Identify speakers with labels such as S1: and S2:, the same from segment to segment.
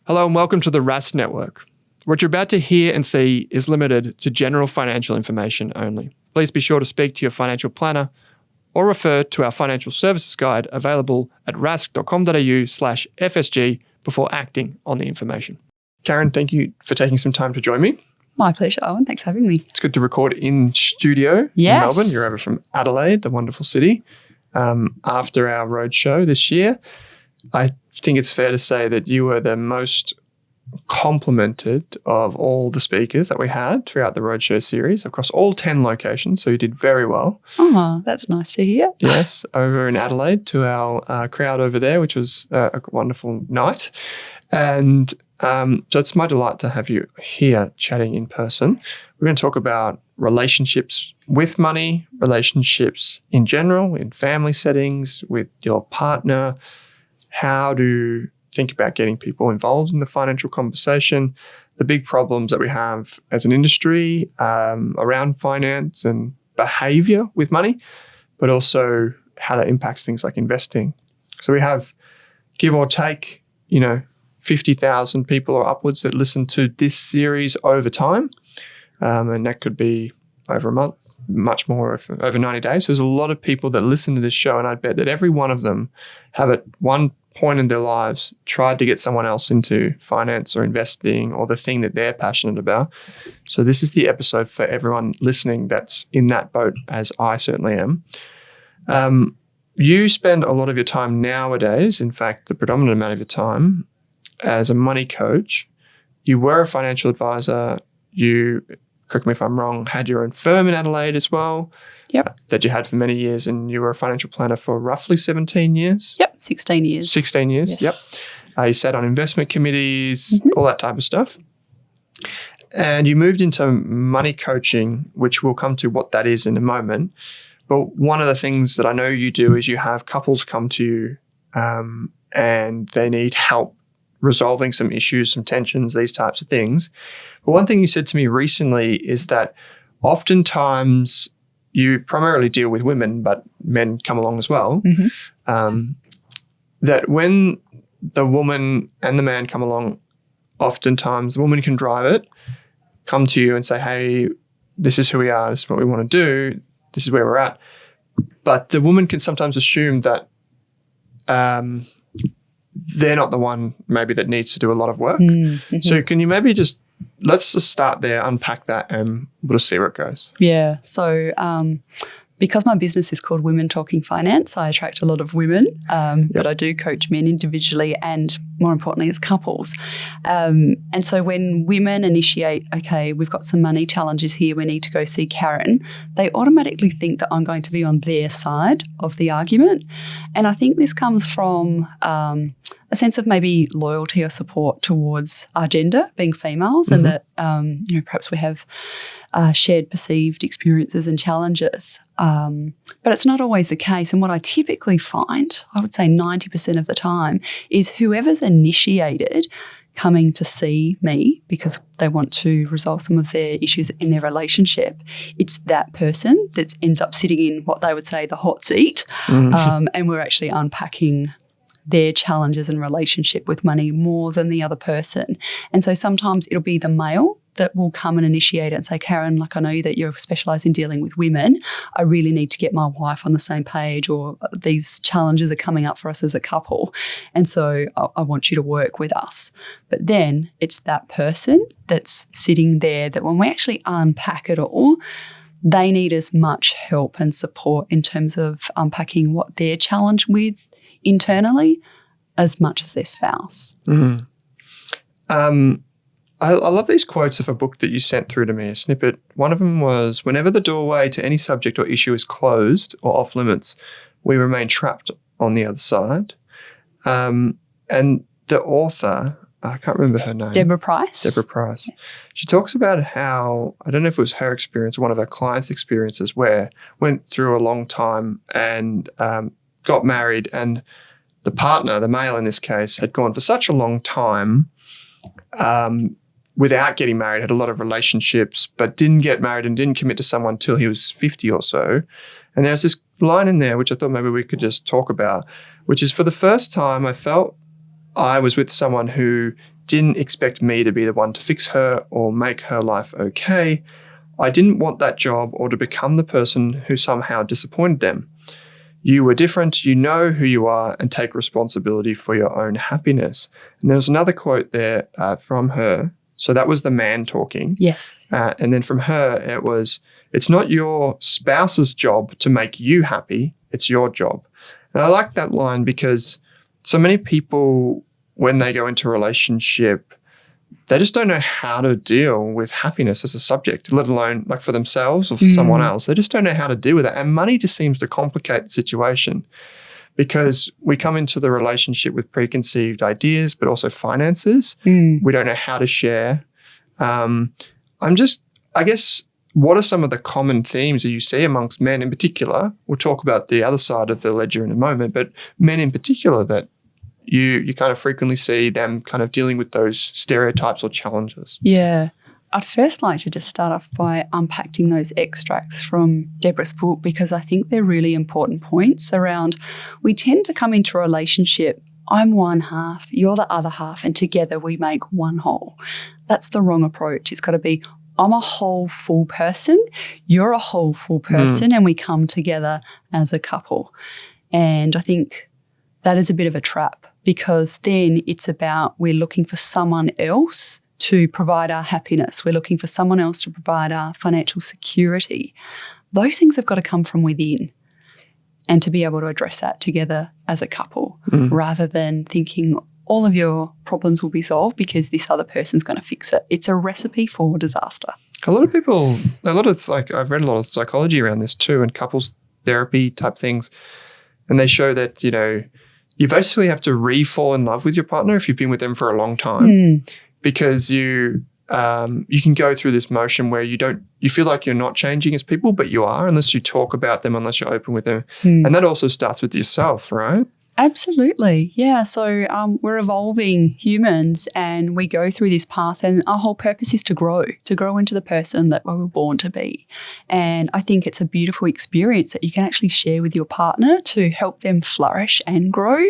S1: Hello and welcome to the Rask Network. What you're about to hear and see is limited to general financial information only. Please be sure to speak to your financial planner or refer to our financial services guide available at rask.com.au/FSG before acting on the information. Karen, thank you for taking some time to join me.
S2: My pleasure, Owen. Thanks for having me.
S1: It's good to record in studio in Melbourne. You're over from Adelaide, the wonderful city. After our roadshow this year, I think it's fair to say that you were the most complimented of all the speakers that we had throughout the roadshow series across all 10 locations. So you did very well.
S2: Oh, that's nice to hear.
S1: Yes, over in Adelaide to our crowd over there, which was a wonderful night. And so it's my delight to have you here chatting in person. We're going to talk about relationships with money, relationships in general, in family settings, with your partner, how to think about getting people involved in the financial conversation, the big problems that we have as an industry around finance and behavior with money, but also how that impacts things like investing. So we have, give or take, 50,000 people or upwards that listen to this series over time. And that could be over a month, much more over 90 days. So there's a lot of people that listen to this show, and I bet that every one of them have at one point in their lives tried to get someone else into finance or investing or the thing that they're passionate about. So this is the episode for everyone listening that's in that boat, as I certainly am. You spend a lot of your time nowadays, in fact, the predominant amount of your time, as a money coach. You were a financial advisor. You, correct me if I'm wrong, had your own firm in Adelaide as well.
S2: Yep.
S1: That you had for many years, and you were a financial planner for roughly 17 years?
S2: Yep, 16 years.
S1: 16 years,
S2: yes.
S1: Yep. You sat on investment committees, all that type of stuff. And you moved into money coaching, which we'll come to what that is in a moment. But one of the things that I know you do is you have couples come to you and they need help resolving some issues, some tensions, these types of things. But one thing you said to me recently is that oftentimes you primarily deal with women, but men come along as well, that when the woman and the man come along, oftentimes the woman can drive it, come to you and say, hey, this is who we are, this is what we want to do, this is where we're at. But the woman can sometimes assume that they're not the one maybe that needs to do a lot of work. So can you maybe let's just start there, unpack that, and we'll just see where it goes.
S2: Yeah. So because my business is called Women Talking Finance, I attract a lot of women, but I do coach men individually and, more importantly, as couples. And so when women initiate, okay, we've got some money challenges here, we need to go see Karen, they automatically think that I'm going to be on their side of the argument. And I think this comes from a sense of maybe loyalty or support towards our gender, being females, and that perhaps we have shared perceived experiences and challenges. But it's not always the case. And what I typically find, I would say 90% of the time, is whoever's initiated coming to see me because they want to resolve some of their issues in their relationship, it's that person that ends up sitting in what they would say the hot seat, and we're actually unpacking their challenges and relationship with money more than the other person. And so sometimes it'll be the male that will come and initiate it and say, Karen, I know that you're specialised in dealing with women. I really need to get my wife on the same page, or these challenges are coming up for us as a couple. And so I want you to work with us. But then it's that person that's sitting there that when we actually unpack it all, they need as much help and support in terms of unpacking what they're challenged with internally as much as their spouse.
S1: I love these quotes of a book that you sent through to me, a snippet. One of them was, whenever the doorway to any subject or issue is closed or off limits, we remain trapped on the other side. And the author, I can't remember her name.
S2: Deborah Price.
S1: Yes. She talks about how, I don't know if it was her experience or one of her clients' experiences, where went through a long time and got married, and the partner, the male in this case, had gone for such a long time without getting married, had a lot of relationships, but didn't get married and didn't commit to someone until he was 50 or so. And there's this line in there, which I thought maybe we could just talk about, which is, for the first time I felt I was with someone who didn't expect me to be the one to fix her or make her life okay. I didn't want that job or to become the person who somehow disappointed them. You were different, you know who you are, and take responsibility for your own happiness. And there was another quote there from her. So that was the man talking.
S2: Yes.
S1: And then from her, it was, it's not your spouse's job to make you happy, it's your job. And I like that line because so many people, when they go into a relationship, they just don't know how to deal with happiness as a subject, let alone like for themselves or for someone else. They just don't know how to deal with it. And money just seems to complicate the situation because we come into the relationship with preconceived ideas, but also finances. We don't know how to share. I guess, what are some of the common themes that you see amongst men in particular? We'll talk about the other side of the ledger in a moment, but men in particular that you kind of frequently see them kind of dealing with those stereotypes or challenges.
S2: Yeah. I'd first like to just start off by unpacking those extracts from Deborah's book because I think they're really important points around we tend to come into a relationship, I'm one half, you're the other half, and together we make one whole. That's the wrong approach. It's got to be I'm a whole full person, you're a whole full person, and we come together as a couple. And I think that is a bit of a trap because then it's about we're looking for someone else to provide our happiness. We're looking for someone else to provide our financial security. Those things have got to come from within and to be able to address that together as a couple rather than thinking all of your problems will be solved because this other person's going to fix it. It's a recipe for disaster.
S1: I've read a lot of psychology around this too and couples therapy type things. And they show that, you basically have to re-fall in love with your partner if you've been with them for a long time because you can go through this motion where you feel like you're not changing as people, but you are unless you talk about them, unless you're open with them. And that also starts with yourself, right?
S2: Absolutely. Yeah. So we're evolving humans and we go through this path and our whole purpose is to grow into the person that we were born to be. And I think it's a beautiful experience that you can actually share with your partner to help them flourish and grow.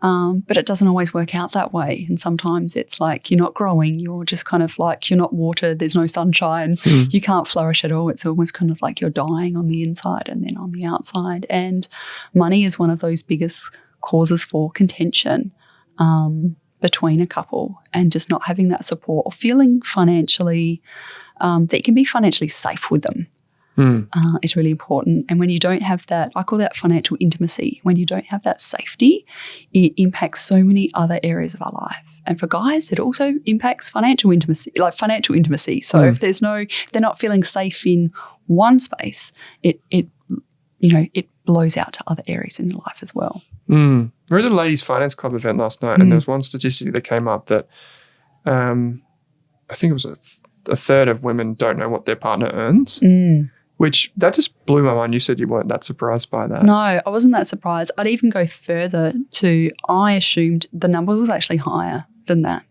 S2: But it doesn't always work out that way. And sometimes it's like you're not growing. You're just kind of like you're not watered. There's no sunshine. You can't flourish at all. It's almost kind of like you're dying on the inside and then on the outside. And money is one of those biggest causes for contention between a couple and just not having that support or feeling financially that you can be financially safe with them. Is really important. And when you don't have that, I call that financial intimacy. When you don't have that safety, it impacts so many other areas of our life. And for guys, it also impacts financial intimacy. So if they're not feeling safe in one space, it blows out to other areas in their life as well.
S1: We were at the Ladies Finance Club event last night, and there was one statistic that came up that I think it was a third of women don't know what their partner earns. Which that just blew my mind. You said you weren't that surprised by that.
S2: No, I wasn't that surprised. I'd even go further I assumed the number was actually higher than that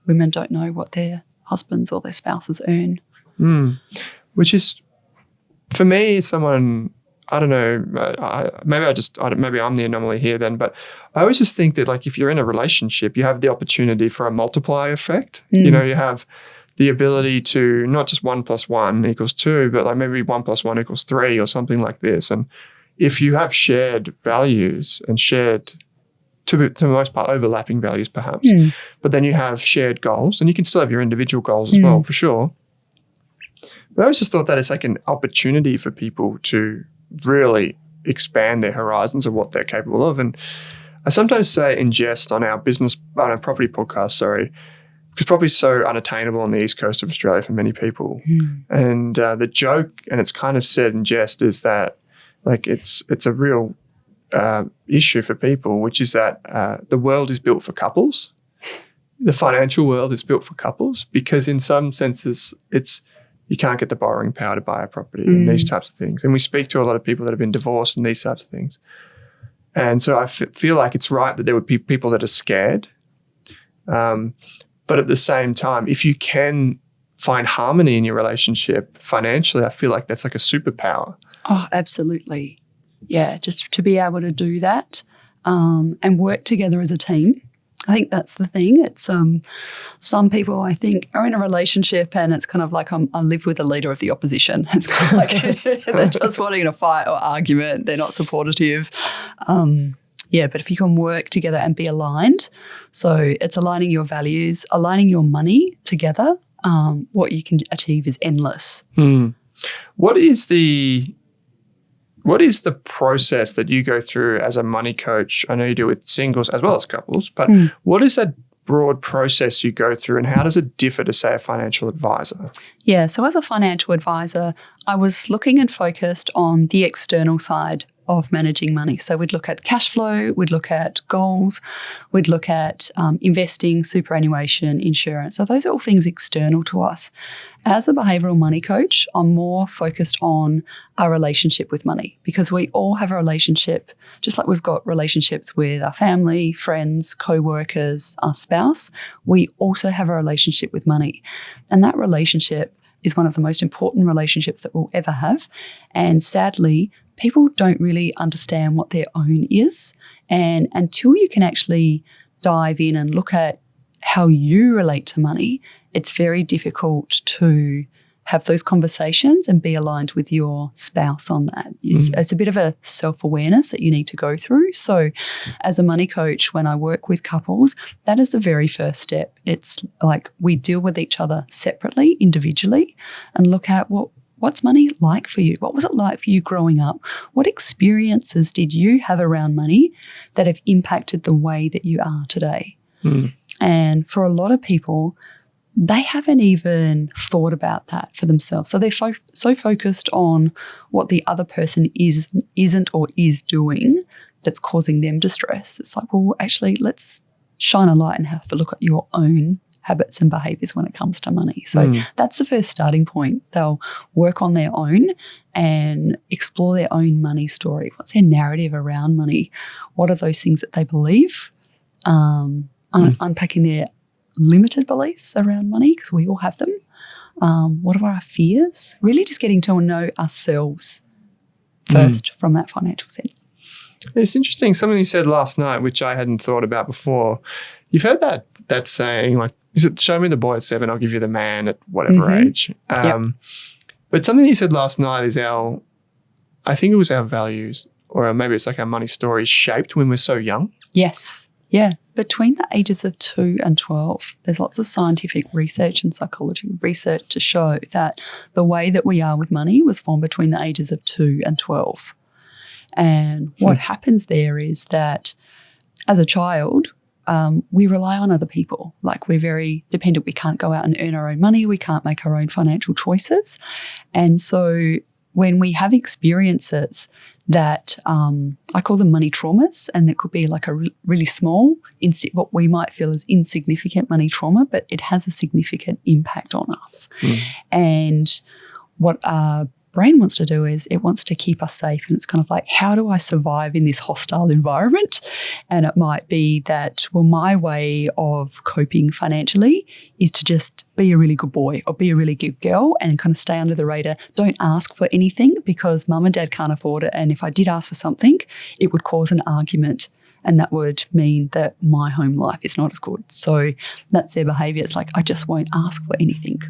S2: women don't know what their husbands or their spouses earn.
S1: Which is, for me, someone, I don't know, maybe I'm the anomaly here then, but I always just think that like if you're in a relationship, you have the opportunity for a multiplier effect. You have the ability to not just 1 + 1 = 2, but like maybe 1 + 1 = 3 or something like this. And if you have shared values and shared, to the most part, overlapping values perhaps, but then you have shared goals and you can still have your individual goals as well, for sure. But I always just thought that it's like an opportunity for people to really expand their horizons of what they're capable of. And I sometimes say in jest on our property podcast, because property is so unattainable on the east coast of Australia for many people. And the joke, and it's kind of said in jest, is that like it's a real issue for people, which is that the world is built for couples. The financial world is built for couples because in some senses you can't get the borrowing power to buy a property and these types of things. And we speak to a lot of people that have been divorced and these types of things. And so I feel like it's right that there would be people that are scared. But at the same time, if you can find harmony in your relationship financially, I feel like that's like a superpower.
S2: Oh, absolutely. Yeah, just to be able to do that and work together as a team I think that's the thing. It's some people, I think, are in a relationship and it's kind of like I live with the leader of the opposition. It's kind of like they're just wanting a fight or argument. They're not supportive. But if you can work together and be aligned, so it's aligning your values, aligning your money together, what you can achieve is endless.
S1: What is the process that you go through as a money coach? I know you do with singles as well as couples, but what is that broad process you go through and how does it differ to, say, a financial advisor?
S2: Yeah, so as a financial advisor, I was looking and focused on the external side of managing money. So we'd look at cash flow, we'd look at goals, we'd look at investing, superannuation, insurance. So those are all things external to us. As a behavioural money coach, I'm more focused on our relationship with money because we all have a relationship, just like we've got relationships with our family, friends, co-workers, our spouse, we also have a relationship with money. And that relationship is one of the most important relationships that we'll ever have. And sadly, people don't really understand what their own is. And until you can actually dive in and look at how you relate to money, it's very difficult to have those conversations and be aligned with your spouse on that. It's a bit of a self-awareness that you need to go through. So as a money coach, when I work with couples, that is the very first step. It's like we deal with each other separately, individually, and look at what's money like for you? What was it like for you growing up? What experiences did you have around money that have impacted the way that you are today? And for a lot of people, they haven't even thought about that for themselves. So they're so focused on what the other person isn't or is doing that's causing them distress. It's like, well, actually, let's shine a light and have a look at your own habits and behaviours when it comes to money. So that's the first starting point. They'll work on their own and explore their own money story. What's their narrative around money? What are those things that they believe? Unpacking their limited beliefs around money, because we all have them. What are our fears? Really just getting to know ourselves first from that financial sense.
S1: It's interesting. Something you said last night, which I hadn't thought about before. You've heard that saying, like, is it show me the boy at 7, I'll give you the man at whatever age. But something you said last night is I think it was our values, or maybe it's like our money story is shaped when we're so young.
S2: Yes. Yeah. Between the ages of 2 and 12, there's lots of scientific research and psychology research to show that the way that we are with money was formed between the ages of 2 and 12. And what happens there is that as a child, we rely on other people. Like, we're very dependent. We can't go out and earn our own money. We can't make our own financial choices. And so when we have experiences that I call them money traumas, and that could be like a really small, what we might feel as insignificant money trauma, but it has a significant impact on us. And what our brain wants to do is it wants to keep us safe, and it's kind of like, how do I survive in this hostile environment? And it might be that, well, my way of coping financially is to just be a really good boy or be a really good girl and kind of stay under the radar. Don't ask for anything because mum and dad can't afford it, and if I did ask for something, it would cause an argument, and that would mean that my home life is not as good. So that's their behaviour. It's like, I just won't ask for anything.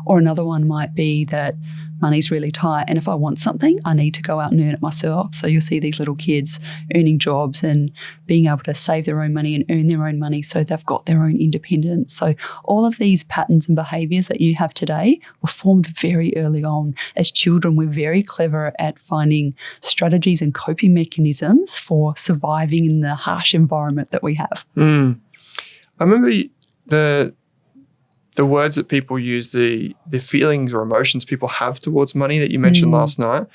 S2: Or another one might be that money's really tight, and if I want something, I need to go out and earn it myself. So you'll see these little kids earning jobs and being able to save their own money and earn their own money, so they've got their own independence. So all of these patterns and behaviours that you have today were formed very early on. As children, we're very clever at finding strategies and coping mechanisms for surviving in the harsh environment that we have.
S1: I remember the words that people use, the feelings or emotions people have towards money that you mentioned last night.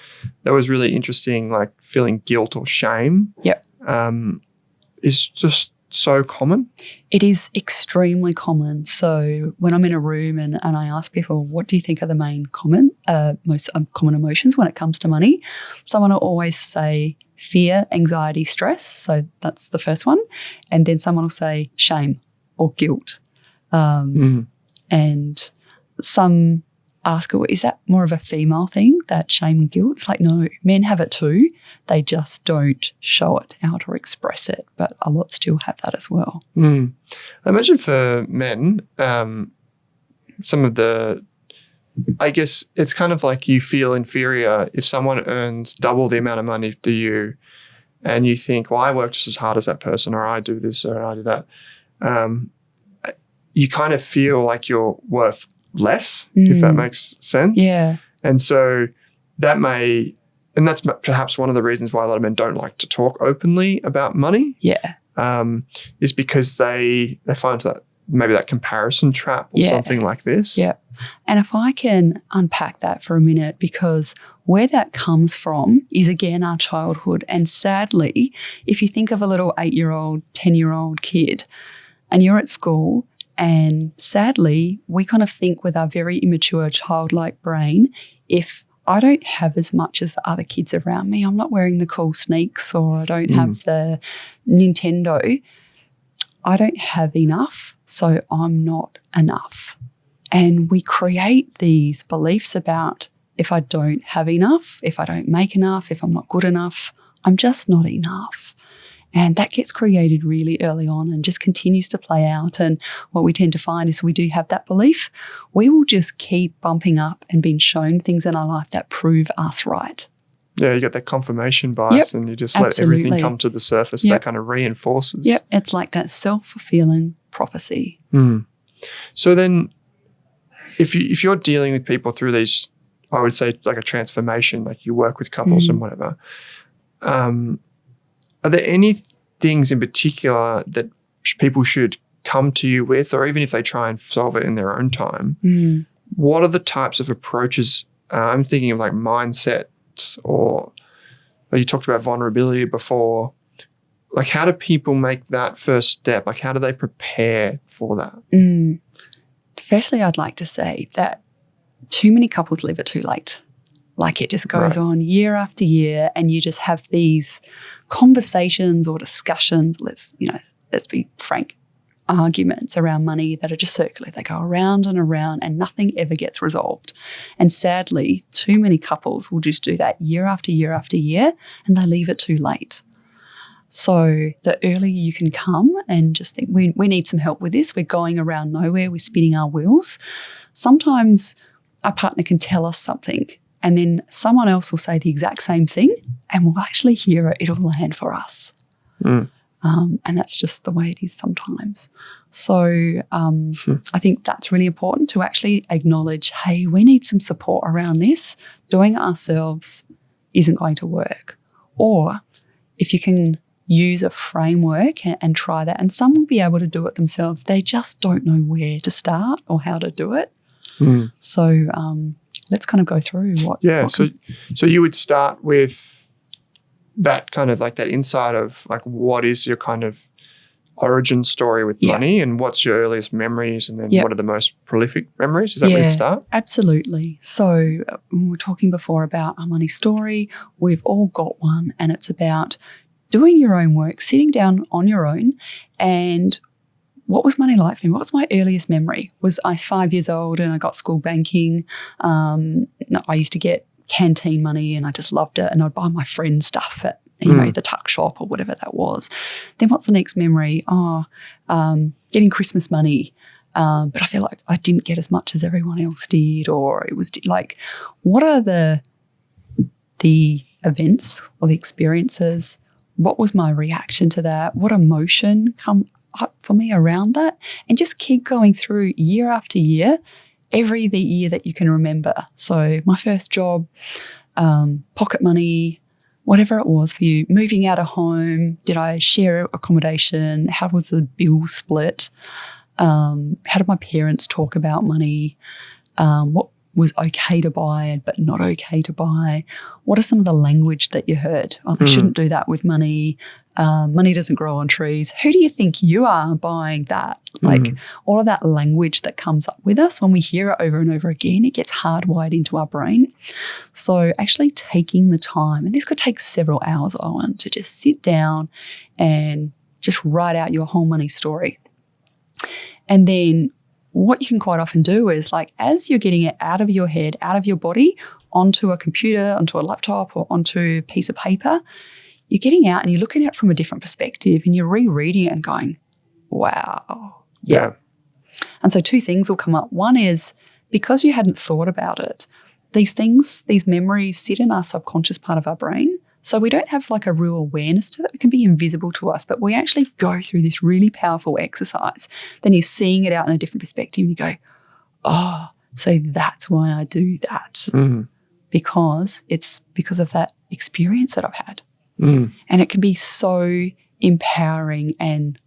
S1: That was really interesting, like feeling guilt or shame.
S2: Yep.
S1: Is just so common.
S2: It is extremely common. So when I'm in a room and I ask people, what do you think are the main most common emotions when it comes to money? Someone will always say fear, anxiety, stress. So that's the first one. And then someone will say shame or guilt. And some ask her, is that more of a female thing, that shame and guilt? It's like, no, men have it too. They just don't show it out or express it, but a lot still have that as well.
S1: I imagine for men, some of the, I guess it's kind of like you feel inferior if someone earns double the amount of money to you and you think, well, I work just as hard as that person, or I do this or I do that. You kind of feel like you're worth less, if that makes sense.
S2: Yeah.
S1: And so that may, and that's perhaps one of the reasons why a lot of men don't like to talk openly about money.
S2: Yeah.
S1: Is because they find that maybe that comparison trap or something like this.
S2: Yeah. And if I can unpack that for a minute, because where that comes from is, again, our childhood. And sadly, if you think of a little 8-year-old, 10-year-old kid and you're at school, and sadly, we kind of think with our very immature childlike brain, if I don't have as much as the other kids around me, I'm not wearing the cool sneaks, or I don't have the Nintendo, I don't have enough, so I'm not enough. And we create these beliefs about, if I don't have enough, if I don't make enough, if I'm not good enough, I'm just not enough. And that gets created really early on and just continues to play out. And what we tend to find is we do have that belief. We will just keep bumping up and being shown things in our life that prove us right.
S1: Yeah, you get that confirmation bias and you just let everything come to the surface. That kind of reinforces.
S2: Yep, it's like that self-fulfilling prophecy.
S1: So then if you're dealing with people through these, I would say like a transformation, like you work with couples and whatever, are there any things in particular that people should come to you with, or even if they try and solve it in their own time, what are the types of approaches? I'm thinking of like mindsets, or you talked about vulnerability before. Like, how do people make that first step? Like, how do they prepare for that?
S2: Firstly, I'd like to say that too many couples leave it too late. Like, it just goes on year after year, and you just have these conversations or discussions, let's be frank, arguments around money that are just circular. They go around and around and nothing ever gets resolved. And sadly, too many couples will just do that year after year after year, and they leave it too late. So the earlier you can come and just think, we need some help with this. We're going around nowhere. We're spinning our wheels. Sometimes our partner can tell us something, and then someone else will say the exact same thing, and we'll actually hear it. It'll land for us. And that's just the way it is sometimes. So I think that's really important to actually acknowledge, hey, we need some support around this. Doing it ourselves isn't going to work. Or if you can use a framework and try that, and some will be able to do it themselves. They just don't know where to start or how to do it. So let's kind of go through what. Yeah,
S1: so you would start with that kind of like that insight of like, what is your kind of origin story with money, and what's your earliest memories, and then what are the most prolific memories? Is that where you start?
S2: Absolutely. So we were talking before about our money story. We've all got one, and it's about doing your own work, sitting down on your own, and what was money like for me? What was my earliest memory? Was I 5 years old and I got school banking? I used to get canteen money and I just loved it, and I'd buy my friends stuff at the tuck shop or whatever that was. Then what's the next memory? Getting Christmas money, but I feel like I didn't get as much as everyone else did, or it was like, what are the events or the experiences? What was my reaction to that? What emotion come up for me around that? And just keep going through year after year, the year that you can remember. So my first job, pocket money, whatever it was for you, moving out of home, did I share accommodation? How was the bill split? How did my parents talk about money? What was okay to buy but not okay to buy? What are some of the language that you heard? Oh, they shouldn't do that with money. Money doesn't grow on trees. Who do you think you are buying that? Like all of that language that comes up with us, when we hear it over and over again, it gets hardwired into our brain. So actually taking the time, and this could take several hours, Owen, to just sit down and just write out your whole money story. And then what you can quite often do is like as you're getting it out of your head, out of your body, onto a computer, onto a laptop or onto a piece of paper, you're getting out and you're looking at it from a different perspective and you're rereading it and going, wow.
S1: Yeah.
S2: And so two things will come up. One is because you hadn't thought about it, these things, these memories sit in our subconscious part of our brain. So we don't have like a real awareness to it. It can be invisible to us, but we actually go through this really powerful exercise. Then you're seeing it out in a different perspective and you go, oh, so that's why I do that. Because it's because of that experience that I've had. And it can be so empowering and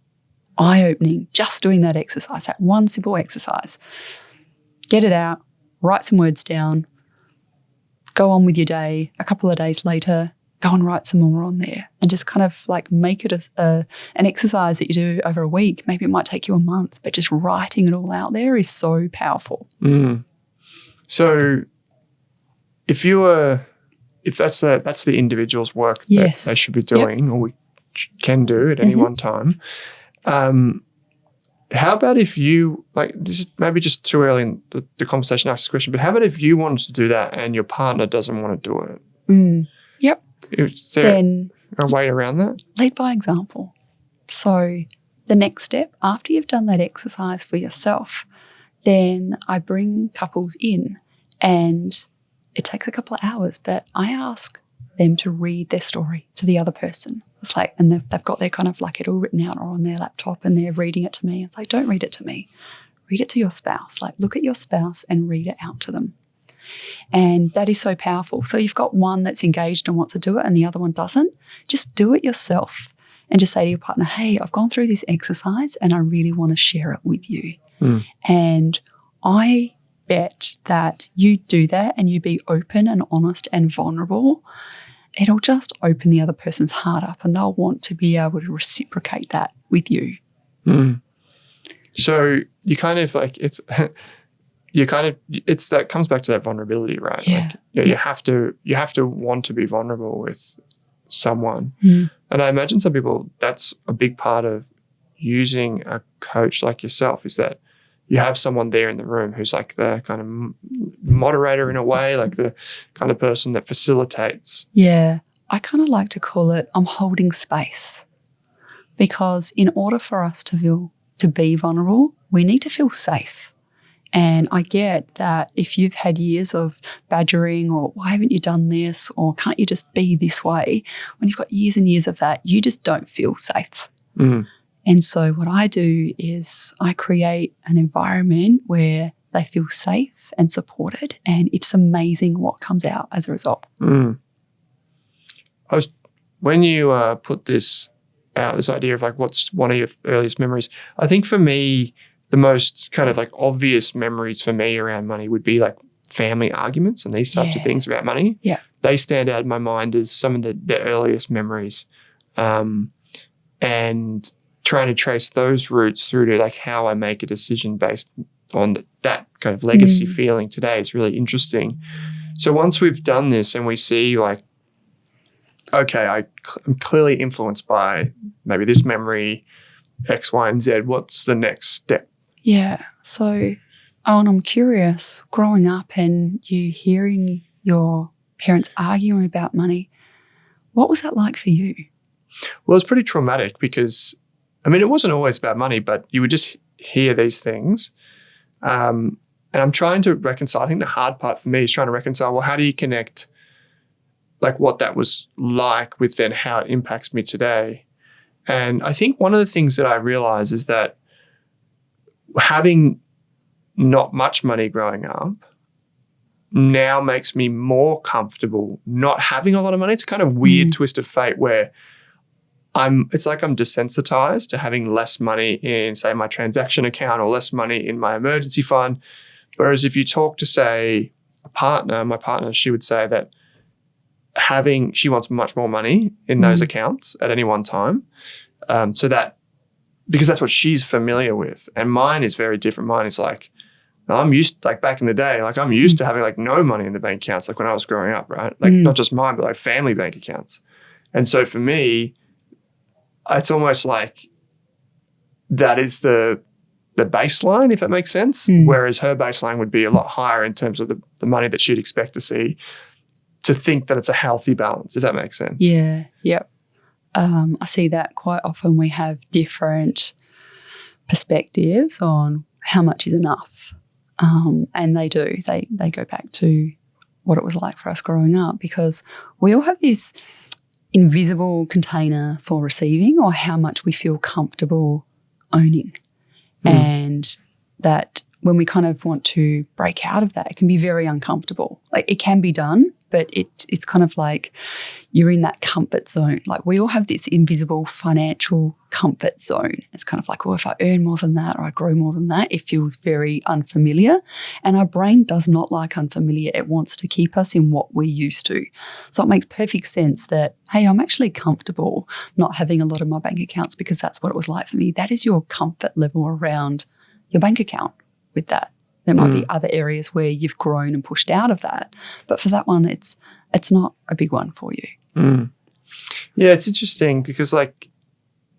S2: eye-opening just doing that exercise, that one simple exercise. Get it out, write some words down, go on with your day. A couple of days later, go and write some more on there and just kind of like make it an exercise that you do over a week. Maybe it might take you a month, but just writing it all out there is so powerful.
S1: So if that's the individual's work that they should be doing or we can do at any one time, how about if you, like this is maybe just too early in the conversation to ask this question, but how about if you wanted to do that and your partner doesn't want to do it?
S2: Yep.
S1: Is there
S2: Then
S1: a way around that?
S2: Lead by example. So the next step, after you've done that exercise for yourself, then I bring couples in and it takes a couple of hours, but I ask them to read their story to the other person. It's like, and they've got their kind of like it all written out or on their laptop and they're reading it to me. It's like, don't read it to me. Read it to your spouse. Like look at your spouse and read it out to them. And that is so powerful. So you've got one that's engaged and wants to do it and the other one doesn't. Just do it yourself and just say to your partner, hey, I've gone through this exercise and I really want to share it with you. And I bet that you do that and you be open and honest and vulnerable, it'll just open the other person's heart up and they'll want to be able to reciprocate that with you.
S1: So you kind of like it's that comes back to that vulnerability, right?
S2: Yeah.
S1: Like, you have to want to be vulnerable with someone. And I imagine some people, that's a big part of using a coach like yourself is that you have someone there in the room who's like the kind of moderator in a way, like the kind of person that facilitates. Yeah.
S2: I kind of like to call it I'm holding space because in order for us to be vulnerable, we need to feel safe. And I get that if you've had years of badgering or why haven't you done this or can't you just be this way, when you've got years and years of that, you just don't feel safe. And so what I do is I create an environment where they feel safe and supported and it's amazing what comes out as a result.
S1: When you put this out, this idea of like what's one of your earliest memories, I think for me, the most kind of like obvious memories for me around money would be like family arguments and these types of things about money.
S2: Yeah.
S1: They stand out in my mind as some of the earliest memories. And trying to trace those roots through to like how I make a decision based on that kind of legacy feeling today is really interesting. So once we've done this and we see like, okay, I'm clearly influenced by maybe this memory, X, Y, and Z, what's the next step?
S2: Yeah. So, Owen, I'm curious, growing up and you hearing your parents arguing about money, what was that like for you?
S1: Well, it was pretty traumatic because, I mean, it wasn't always about money, but you would just hear these things. And I'm trying to reconcile. I think the hard part for me is trying to reconcile, well, how do you connect like what that was like with then how it impacts me today? And I think one of the things that I realize is that having not much money growing up now makes me more comfortable not having a lot of money. It's a kind of weird twist of fate where it's like I'm desensitized to having less money in, say, my transaction account or less money in my emergency fund. Whereas if you talk to, say, my partner, she would say that she wants much more money in those accounts at any one time. Because that's what she's familiar with. And mine is very different. Mine is like, I'm used, like back in the day, like I'm used to having like no money in the bank accounts, like when I was growing up, right? Like not just mine, but like family bank accounts. And so for me, it's almost like that is the baseline, if that makes sense. Whereas her baseline would be a lot higher in terms of the money that she'd expect to see, to think that it's a healthy balance, if that makes sense.
S2: Yeah, yep. I see that quite often. We have different perspectives on how much is enough. And they do. They go back to what it was like for us growing up, because we all have this invisible container for receiving, or how much we feel comfortable owning. And that when we kind of want to break out of that, it can be very uncomfortable. Like, it can be done, but it's kind of like you're in that comfort zone. Like, we all have this invisible financial comfort zone. It's kind of like, well, if I earn more than that or I grow more than that, it feels very unfamiliar. And our brain does not like unfamiliar. It wants to keep us in what we're used to. So it makes perfect sense that, hey, I'm actually comfortable not having a lot of my bank accounts because that's what it was like for me. That is your comfort level around your bank account with that. There might be other areas where you've grown and pushed out of that. But for that one, it's not a big one for you.
S1: Yeah, it's interesting because, like,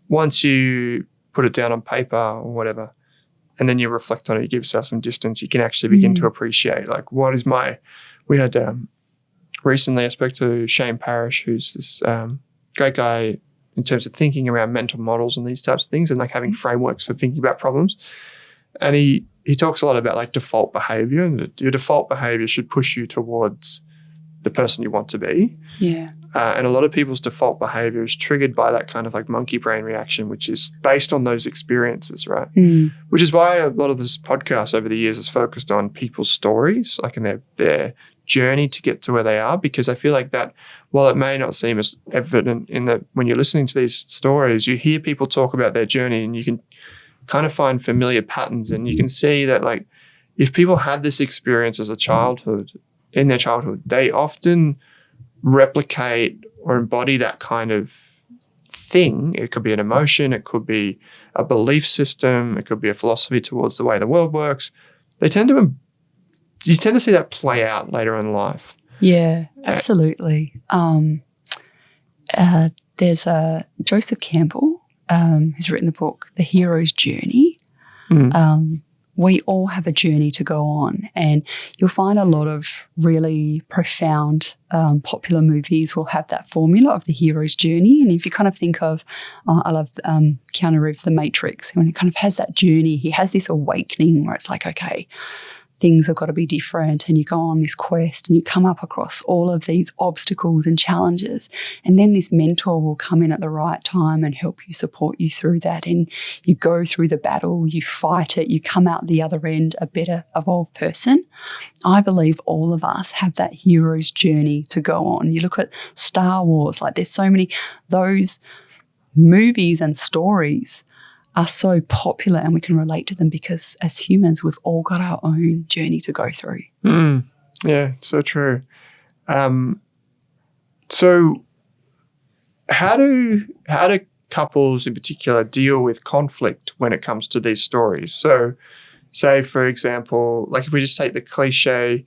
S1: once you put it down on paper or whatever, and then you reflect on it, you give yourself some distance, you can actually begin to appreciate, like, what is we had recently, I spoke to Shane Parrish, who's this great guy in terms of thinking around mental models and these types of things, and like having frameworks for thinking about problems. And he talks a lot about like default behavior, and your default behavior should push you towards the person you want to be.
S2: Yeah.
S1: And a lot of people's default behavior is triggered by that kind of like monkey brain reaction, which is based on those experiences, right? Which is why a lot of this podcast over the years is focused on people's stories, like in their journey to get to where they are, because I feel like that, while it may not seem as evident in that when you're listening to these stories, you hear people talk about their journey and you can kind of find familiar patterns, and you can see that, like, if people had this experience as in their childhood, they often replicate or embody that kind of thing. It could be an emotion, it could be a belief system, it could be a philosophy towards the way the world works. You tend to see that play out later in life.
S2: Yeah, absolutely. There's Joseph Campbell, who's written the book, The Hero's Journey. We all have a journey to go on, and you'll find a lot of really profound, popular movies will have that formula of the hero's journey. And if you kind of think of, I love Keanu Reeves' The Matrix, when he kind of has that journey, he has this awakening where it's like, okay, things have got to be different, and you go on this quest and you come up across all of these obstacles and challenges, and then this mentor will come in at the right time and help you, support you through that, and you go through the battle, you fight it, you come out the other end a better evolved person. I believe all of us have that hero's journey to go on. You look at Star Wars, like there's so many, those movies and stories are so popular and we can relate to them because as humans, we've all got our own journey to go through.
S1: Yeah, so true. So how do couples in particular deal with conflict when it comes to these stories? So say, for example, like if we just take the cliche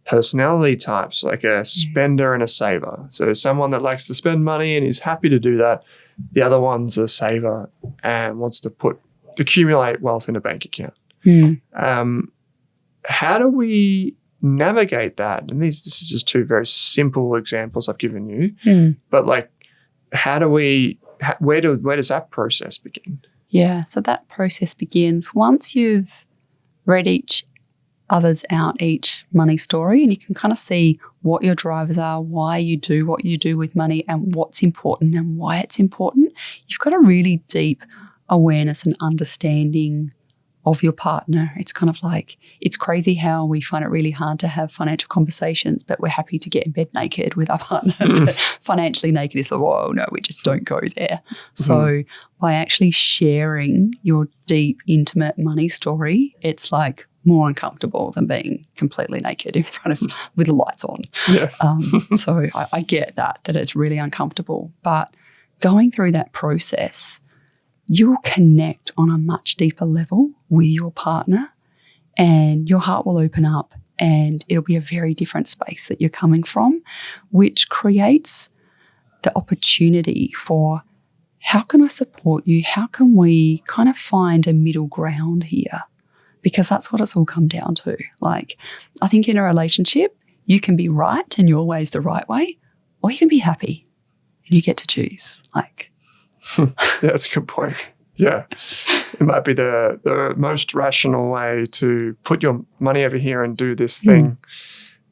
S1: personality types, like a spender and a saver. So someone that likes to spend money and is happy to do that. The other one's a saver and wants to accumulate wealth in a bank account. How do we navigate that? And this is just two very simple examples I've given you. But like, where does that process begin?
S2: Yeah, so that process begins once you've read each money story, and you can kind of see what your drivers are, why you do what you do with money, and what's important and why it's important. You've got a really deep awareness and understanding of your partner. It's kind of like, it's crazy how we find it really hard to have financial conversations, but we're happy to get in bed naked with our partner. But financially naked is like, whoa, no, we just don't go there. So by actually sharing your deep, intimate money story, it's like more uncomfortable than being completely naked in front of with the lights on.
S1: Yeah.
S2: So I get that it's really uncomfortable. But going through that process, you'll connect on a much deeper level with your partner, and your heart will open up, and it'll be a very different space that you're coming from, which creates the opportunity for how can I support you? How can we kind of find a middle ground here? Because that's what it's all come down to. Like, I think in a relationship, you can be right and your way's the right way, or you can be happy and you get to choose. Like,
S1: yeah, that's a good point. Yeah. It might be the most rational way to put your money over here and do this thing.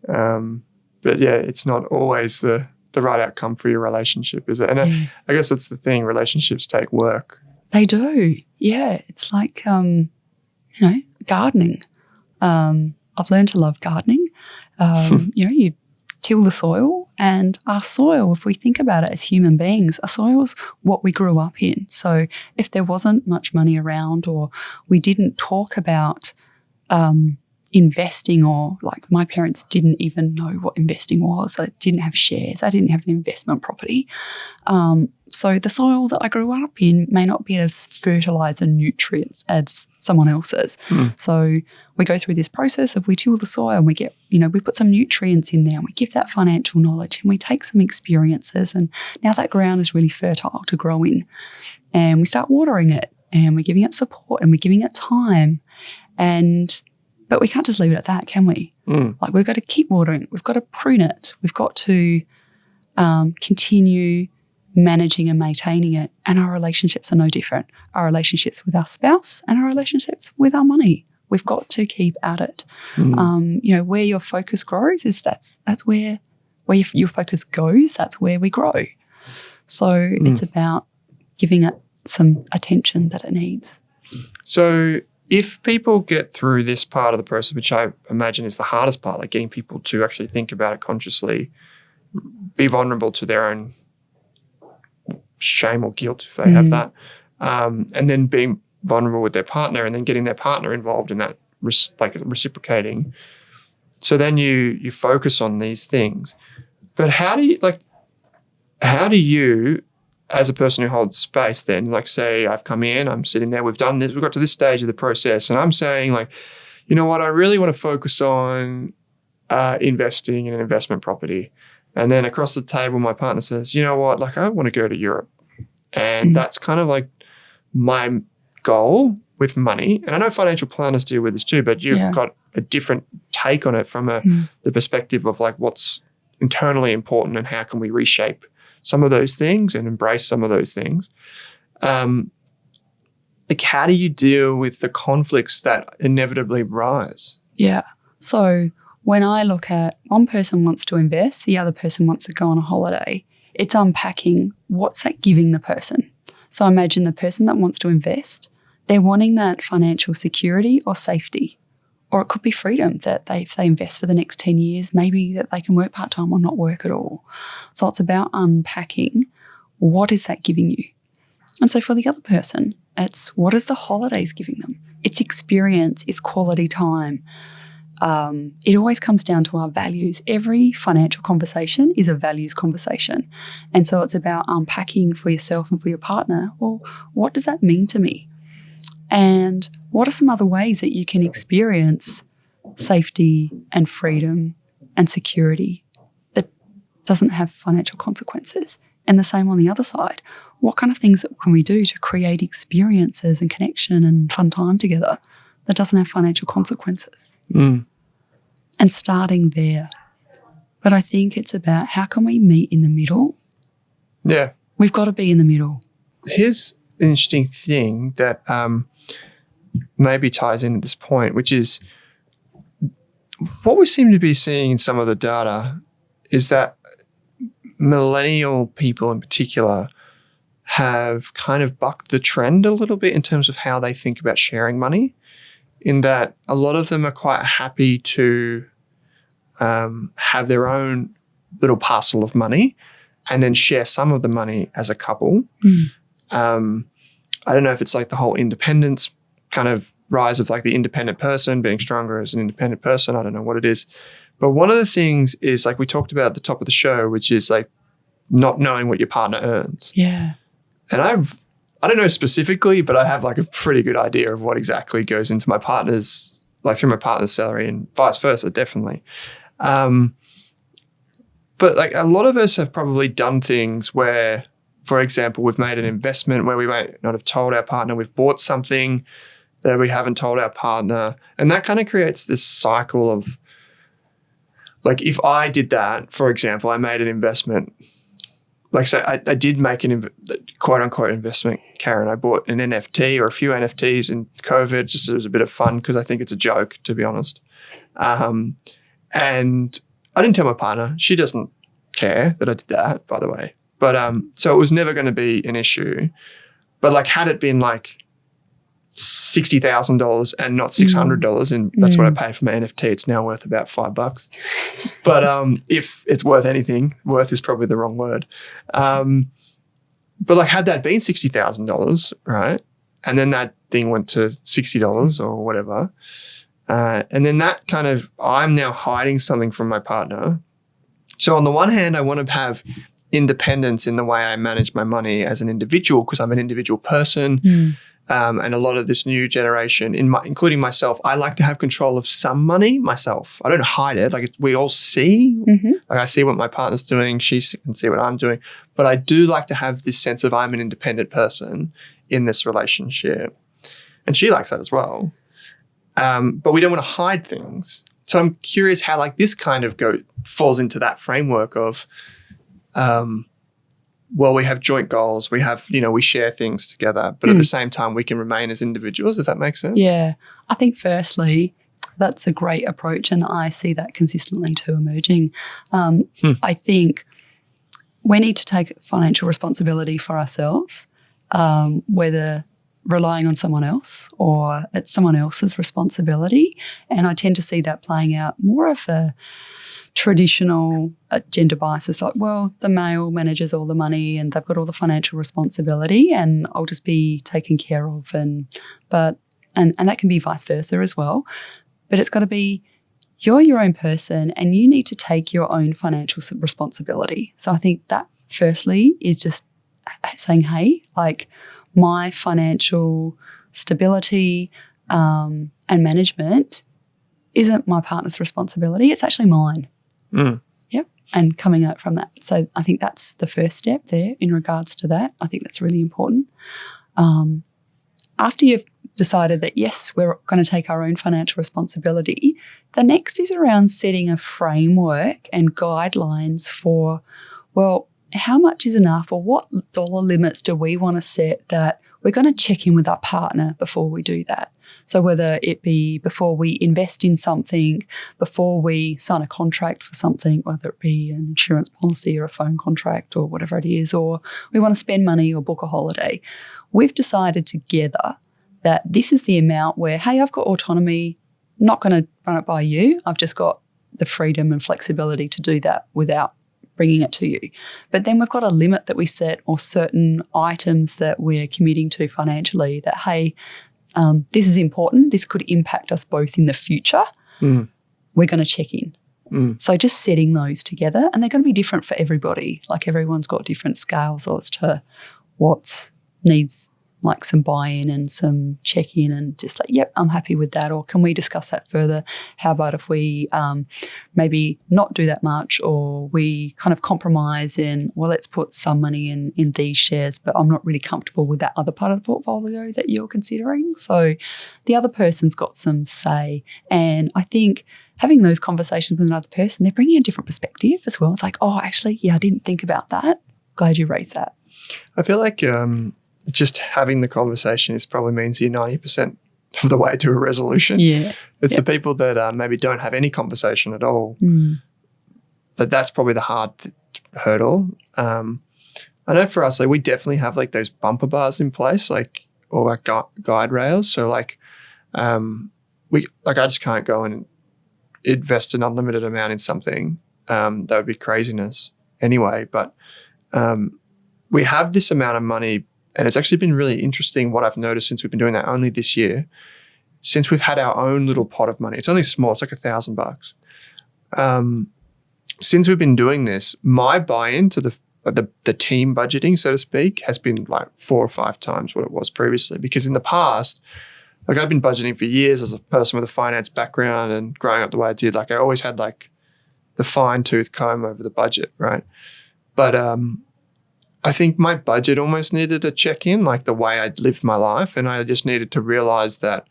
S1: But yeah, it's not always the right outcome for your relationship, is it? And I guess that's the thing. Relationships take work.
S2: They do. Yeah. It's like, gardening. I've learned to love gardening. You till the soil, and our soil, if we think about it as human beings, our soil's what we grew up in. So if there wasn't much money around, or we didn't talk about investing, or like my parents didn't even know what investing was. I didn't have shares. I didn't have an investment property. So the soil that I grew up in may not be as fertilized and nutrients as someone else's. So we go through this process of we till the soil and we get, we put some nutrients in there and we give that financial knowledge and we take some experiences, and now that ground is really fertile to grow in, and we start watering it and we're giving it support and we're giving it time. But we can't just leave it at that, can we? Like, we've got to keep watering it. We've got to prune it. We've got to continue managing and maintaining it. And our relationships are no different. Our relationships with our spouse and our relationships with our money. We've got to keep at it. Where your focus grows is that's where your focus goes. That's where we grow. So it's about giving it some attention that it needs.
S1: So if people get through this part of the process, which I imagine is the hardest part, like getting people to actually think about it consciously, be vulnerable to their own shame or guilt if they have that, and then being vulnerable with their partner, and then getting their partner involved in that, reciprocating. So then you focus on these things. But how do you, as a person who holds space, then, like, say I've come in, I'm sitting there, we've done this, we've got to this stage of the process, and I'm saying, like, you know what, I really want to focus on investing in an investment property. And then across the table, my partner says, you know what, like, I want to go to Europe. And that's kind of like my goal with money. And I know financial planners deal with this too, but you've got a different take on it from the perspective of, like, what's internally important and how can we reshape some of those things and embrace some of those things. Like, how do you deal with the conflicts that inevitably rise?
S2: Yeah. So when I look at one person wants to invest, the other person wants to go on a holiday, it's unpacking what's that giving the person. So imagine the person that wants to invest, they're wanting that financial security or safety, or it could be freedom, that if they invest for the next 10 years, maybe that they can work part-time or not work at all. So it's about unpacking what is that giving you. And so for the other person, it's what is the holidays giving them? It's experience, it's quality time. It always comes down to our values. Every financial conversation is a values conversation. And so it's about unpacking for yourself and for your partner, well, what does that mean to me? And what are some other ways that you can experience safety and freedom and security that doesn't have financial consequences? And the same on the other side. What kind of things can we do to create experiences and connection and fun time together that doesn't have financial consequences? And starting there. But I think it's about how can we meet in the middle?
S1: Yeah.
S2: We've got to be in the middle.
S1: Here's an interesting thing that maybe ties in at this point, which is what we seem to be seeing in some of the data is that millennial people in particular have kind of bucked the trend a little bit in terms of how they think about sharing money, in that a lot of them are quite happy to have their own little parcel of money and then share some of the money as a couple. I don't know if it's like the whole independence kind of rise of, like, the independent person being stronger as an independent person. I don't know what it is. But one of the things is, like we talked about at the top of the show, which is like not knowing what your partner earns.
S2: Yeah.
S1: And I don't know specifically, but I have like a pretty good idea of what exactly goes into my partner's, like through my partner's salary and vice versa, definitely. But like a lot of us have probably done things where for example, we've made an investment where we might not have told our partner. We've bought something that we haven't told our partner. And that kind of creates this cycle of, like, if I did that, for example, I made an investment. Like, so I did make an quote unquote investment, Karen. I bought an NFT or a few NFTs in COVID, just as a bit of fun, because I think it's a joke, to be honest. And I didn't tell my partner. She doesn't care that I did that, by the way. But so it was never going to be an issue. But like, had it been like $60,000 and not $600, and that's what I paid for my NFT, it's now worth about $5. But if it's worth anything, worth is probably the wrong word. But like, had that been $60,000, right, and then that thing went to $60 or whatever, and then that kind of, I'm now hiding something from my partner. So on the one hand, I want to have independence in the way I manage my money as an individual, because I'm an individual person. And a lot of this new generation, including myself, I like to have control of some money myself. I don't hide it. Like, we all see. Like, I see what my partner's doing. She can see what I'm doing. But I do like to have this sense of I'm an independent person in this relationship. And she likes that as well. But we don't want to hide things. So I'm curious how, like, this kind of falls into that framework of, well, we have joint goals. We have, we share things together, but at the same time, we can remain as individuals, if that makes sense.
S2: Yeah. I think firstly, that's a great approach, and I see that consistently too emerging. I think we need to take financial responsibility for ourselves, whether relying on someone else or it's someone else's responsibility. And I tend to see that playing out more of the traditional gender biases, like, well, the male manages all the money and they've got all the financial responsibility and I'll just be taken care of. And that can be vice versa as well. But it's got to be, you're your own person and you need to take your own financial responsibility. So I think that firstly is just saying, hey, like, my financial stability and management isn't my partner's responsibility. It's actually mine. Yep. And coming out from that. So I think that's the first step there in regards to that. I think that's really important. After you've decided that, yes, we're going to take our own financial responsibility, the next is around setting a framework and guidelines for, well, how much is enough, or what dollar limits do we want to set that we're going to check in with our partner before we do that. So whether it be before we invest in something, before we sign a contract for something, whether it be an insurance policy or a phone contract or whatever it is, or we want to spend money or book a holiday, we've decided together that this is the amount where, hey, I've got autonomy, not going to run it by you. I've just got the freedom and flexibility to do that without bringing it to you. But then we've got a limit that we set, or certain items that we're committing to financially that, hey, this is important. This could impact us both in the future. We're going to check in. So just setting those together, and they're going to be different for everybody. Like, everyone's got different scales as to what needs, like, some buy-in and some check-in, and just like, yep, I'm happy with that. Or can we discuss that further? How about if we maybe not do that much, or we kind of compromise in, well, let's put some money in these shares, but I'm not really comfortable with that other part of the portfolio that you're considering. So the other person's got some say. And I think having those conversations with another person, they're bringing a different perspective as well. It's like, oh, actually, yeah, I didn't think about that. Glad you raised that.
S1: I feel like just having the conversation probably means you're 90% of the way to a resolution.
S2: Yeah.
S1: It's the people that maybe don't have any conversation at all. But that's probably the hard hurdle. I know for us, like, we definitely have, like, those bumper bars in place, like, or like guide rails. So, like, I just can't go and invest an unlimited amount in something. That would be craziness anyway. But we have this amount of money. And it's actually been really interesting what I've noticed since we've been doing that only this year, since we've had our own little pot of money. It's only small. It's like $1,000. Since we've been doing this, my buy-in to the team budgeting, so to speak, has been like 4 or 5 times what it was previously. Because in the past, like, I've been budgeting for years as a person with a finance background and growing up the way I did. Like, I always had, like, the fine-tooth comb over the budget, right? But I think my budget almost needed a check-in, like the way I'd lived my life. And I just needed to realize that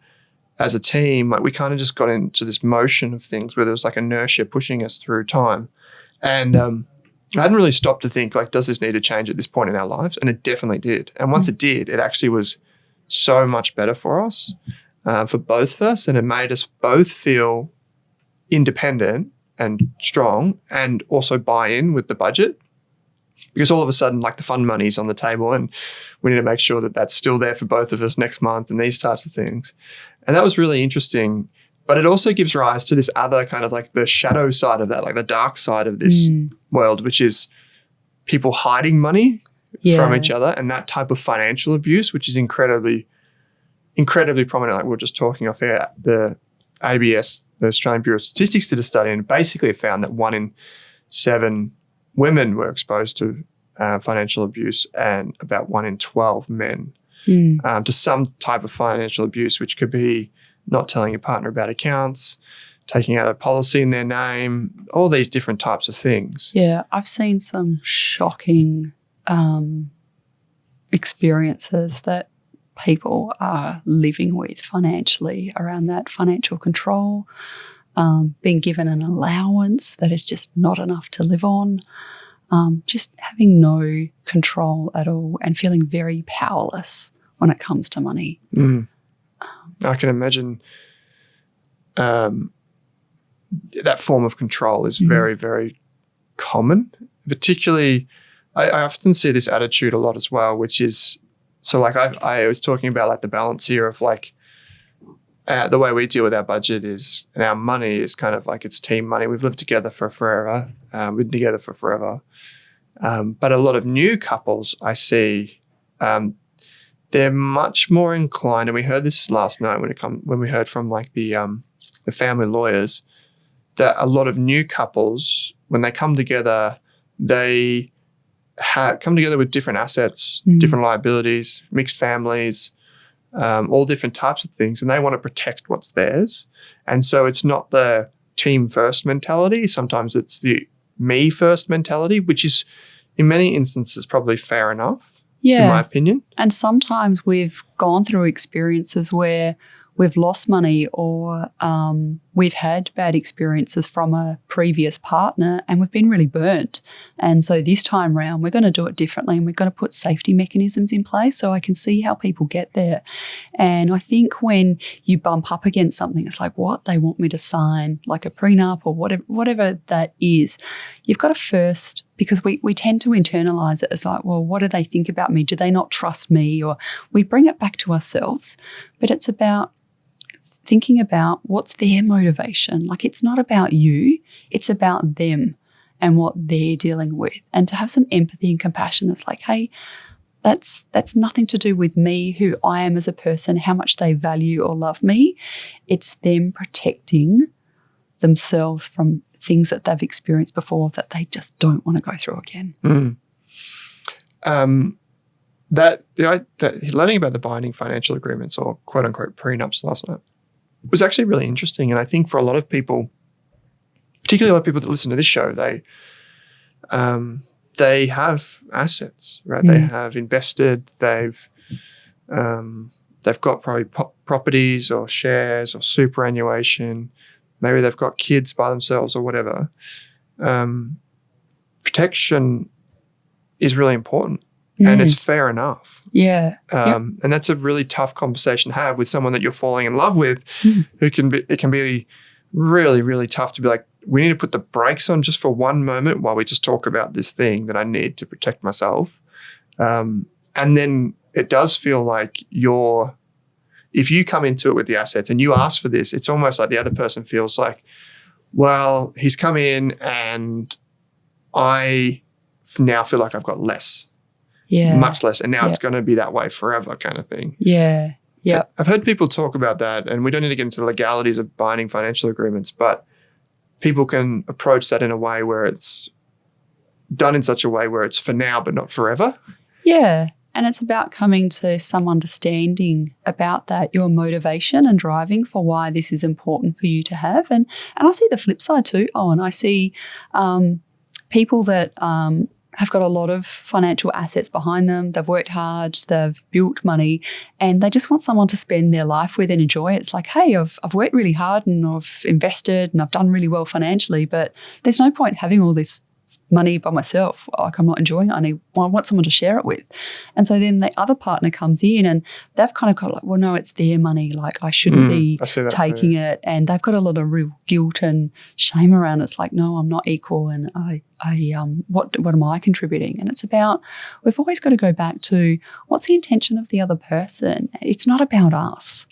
S1: as a team, like we kind of just got into this motion of things where there was like inertia pushing us through time. And I hadn't really stopped to think, like, does this need to change at this point in our lives? And it definitely did. And once it did, it actually was so much better for us, for both of us. And it made us both feel independent and strong and also buy in with the budget. Because all of a sudden, like, the fund money's on the table and we need to make sure that that's still there for both of us next month and these types of things. And that was really interesting. But it also gives rise to this other kind of like the shadow side of that, like the dark side of this world, which is people hiding money from each other and that type of financial abuse, which is incredibly prominent. Like we were just talking off air, the ABS, the Australian Bureau of Statistics, did a study and basically found that 1 in 7 women were exposed to financial abuse and about 1 in 12 men to some type of financial abuse, which could be not telling your partner about accounts, taking out a policy in their name, all these different types of things.
S2: Yeah, I've seen some shocking experiences that people are living with financially around that financial control, being given an allowance that is just not enough to live on, just having no control at all and feeling very powerless when it comes to money.
S1: I can imagine that form of control is very, very common. Particularly, I often see this attitude a lot as well, which is, so like I was talking about like the balance here of like the way we deal with our budget is, and our money is kind of like it's team money. We've lived together for forever. We've been together for forever. But a lot of new couples I see, they're much more inclined, and we heard this last night when we heard from like the family lawyers, that a lot of new couples, when they come together, they come together with different assets, different liabilities, mixed families, all different types of things, and they want to protect what's theirs. And so it's not the team first mentality. Sometimes it's the me first mentality, which is in many instances probably fair enough. In my opinion.
S2: And sometimes we've gone through experiences where we've lost money or we've had bad experiences from a previous partner and we've been really burnt. And so this time round, we're going to do it differently and we're going to put safety mechanisms in place so I can see how people get there. And I think when you bump up against something, it's like, what? They want me to sign like a prenup or whatever that is. You've got to first, because we tend to internalize it as like, well, what do they think about me? Do they not trust me? Or we bring it back to ourselves. But it's about thinking about what's their motivation. Like, it's not about you, it's about them and what they're dealing with. And to have some empathy and compassion, it's like, hey, that's nothing to do with me, who I am as a person, how much they value or love me. It's them protecting themselves from things that they've experienced before that they just don't want to go through again.
S1: That learning about the binding financial agreements, or quote unquote prenups, last night was actually really interesting. And I think for a lot of people, particularly a lot of people that listen to this show, they have assets, right? They have invested, they've got probably properties or shares or superannuation. Maybe they've got kids by themselves or whatever. Protection is really important. And it's fair enough.
S2: Yeah.
S1: And that's a really tough conversation to have with someone that you're falling in love with, it can be really, really tough to be like, we need to put the brakes on just for one moment while we just talk about this thing that I need to protect myself. And then it does feel like if you come into it with the assets and you ask for this, it's almost like the other person feels like, well, he's come in and I now feel like I've got less.
S2: Yeah.
S1: Much less. And now it's going to be that way forever, kind of thing.
S2: Yeah. Yeah.
S1: I've heard people talk about that, and we don't need to get into the legalities of binding financial agreements, but people can approach that in a way where it's done in such a way where it's for now but not forever.
S2: Yeah. And it's about coming to some understanding about that, your motivation and driving for why this is important for you to have. And I see the flip side too. Oh, and I see people that have got a lot of financial assets behind them. They've worked hard, they've built money, and they just want someone to spend their life with and enjoy it. It's like, hey, I've worked really hard and I've invested and I've done really well financially, but there's no point having all this money by myself. Like, I'm not enjoying it. I want someone to share it with. And so then the other partner comes in and they've kind of got like, well, no, it's their money. Like, I shouldn't be taking it. And they've got a lot of real guilt and shame around it. It's like, no, I'm not equal. And what am I contributing? And it's about, we've always got to go back to what's the intention of the other person? It's not about us.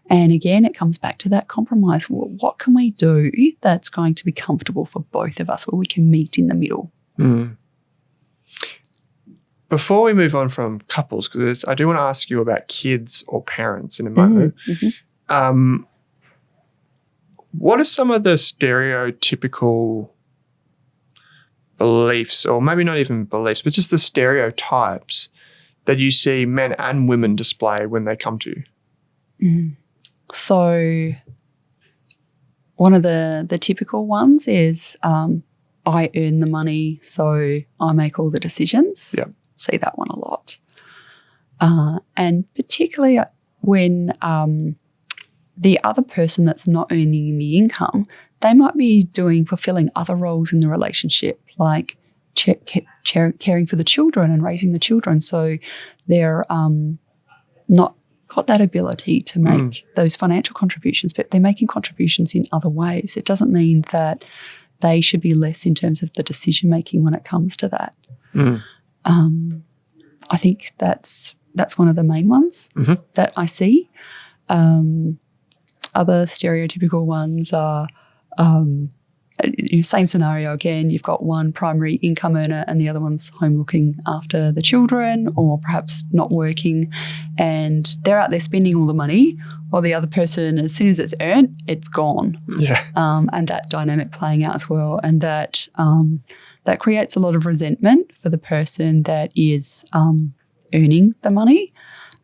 S2: And again, it comes back to that compromise. Well, what can we do that's going to be comfortable for both of us, where we can meet in the middle?
S1: Mm. Before we move on from couples, because I do want to ask you about kids or parents in a moment. Mm-hmm. What are some of the stereotypical beliefs, or maybe not even beliefs, but just the stereotypes that you see men and women display when they come to you?
S2: Mm. So one of the typical ones is I earn the money, so I make all the decisions.
S1: Yeah.
S2: See that one a lot. And particularly when the other person that's not earning the income, they might be fulfilling other roles in the relationship, like caring for the children and raising the children. So they're not got that ability to make those financial contributions, but they're making contributions in other ways. It doesn't mean that they should be less in terms of the decision making when it comes to that. I think that's one of the main ones that I see. Other stereotypical ones are same scenario again. You've got one primary income earner and the other one's home looking after the children, or perhaps not working, and they're out there spending all the money, while the other person, as soon as it's earned, it's gone.
S1: Yeah.
S2: And that dynamic playing out as well, and that creates a lot of resentment for the person that is earning the money.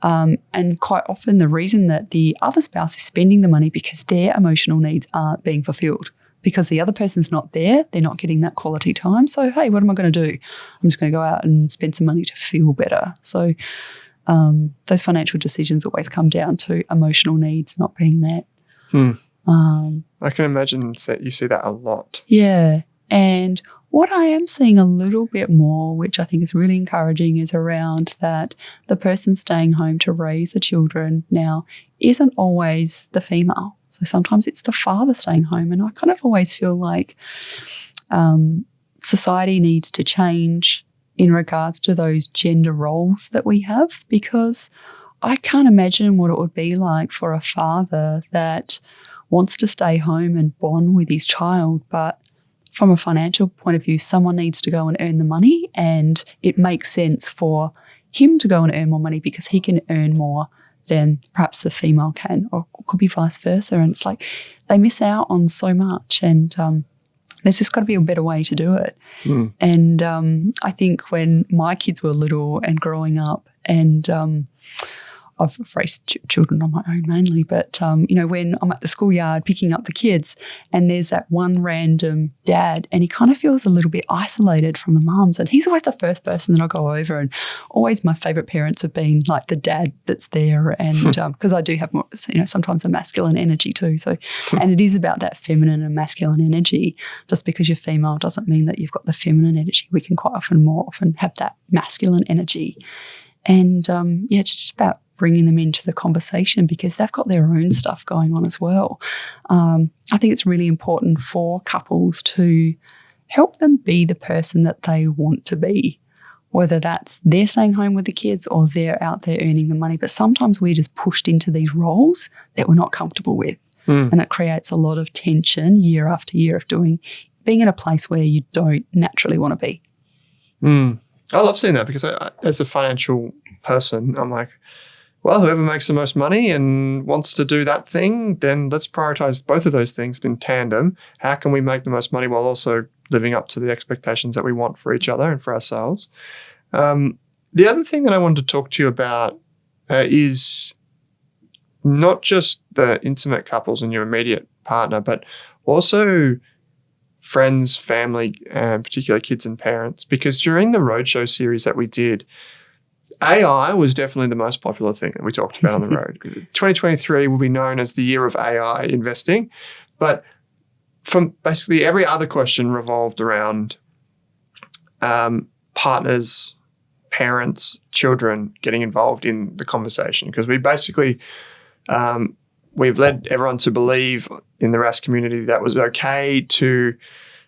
S2: And quite often the reason that the other spouse is spending the money because their emotional needs aren't being fulfilled, because the other person's not there, they're not getting that quality time. So, hey, what am I going to do? I'm just going to go out and spend some money to feel better. So those financial decisions always come down to emotional needs not being met.
S1: I can imagine that you see that a lot.
S2: Yeah. And what I am seeing a little bit more, which I think is really encouraging, is around that the person staying home to raise the children now isn't always the female. So sometimes it's the father staying home. And I kind of always feel like society needs to change in regards to those gender roles that we have, because I can't imagine what it would be like for a father that wants to stay home and bond with his child, but from a financial point of view, someone needs to go and earn the money, and it makes sense for him to go and earn more money because he can earn more than perhaps the female can, or it could be vice versa. And it's like they miss out on so much, and there's just got to be a better way to do it. And I think when my kids were little and growing up, and I've raised children on my own mainly, but, when I'm at the schoolyard picking up the kids and there's that one random dad, and he kind of feels a little bit isolated from the mums, and he's always the first person that I go over, and always my favourite parents have been like the dad that's there, and because I do have more, sometimes a masculine energy too. So, and it is about that feminine and masculine energy. Just because you're female doesn't mean that you've got the feminine energy. We can quite often have that masculine energy. And it's just about bringing them into the conversation because they've got their own stuff going on as well. I think it's really important for couples to help them be the person that they want to be, whether that's they're staying home with the kids or they're out there earning the money. But sometimes we're just pushed into these roles that we're not comfortable with. And it creates a lot of tension year after year of being in a place where you don't naturally want to be.
S1: I love seeing that because as a financial person, I'm like, well, whoever makes the most money and wants to do that thing, then let's prioritize both of those things in tandem. How can we make the most money while also living up to the expectations that we want for each other and for ourselves? The other thing that I wanted to talk to you about is not just the intimate couples and your immediate partner, but also friends, family, and particularly kids and parents. Because during the roadshow series that we did, AI was definitely the most popular thing that we talked about on the road. 2023 will be known as the year of AI investing, but from basically every other question revolved around partners, parents, children getting involved in the conversation, because we basically we've led everyone to believe in the Rask community that it was okay to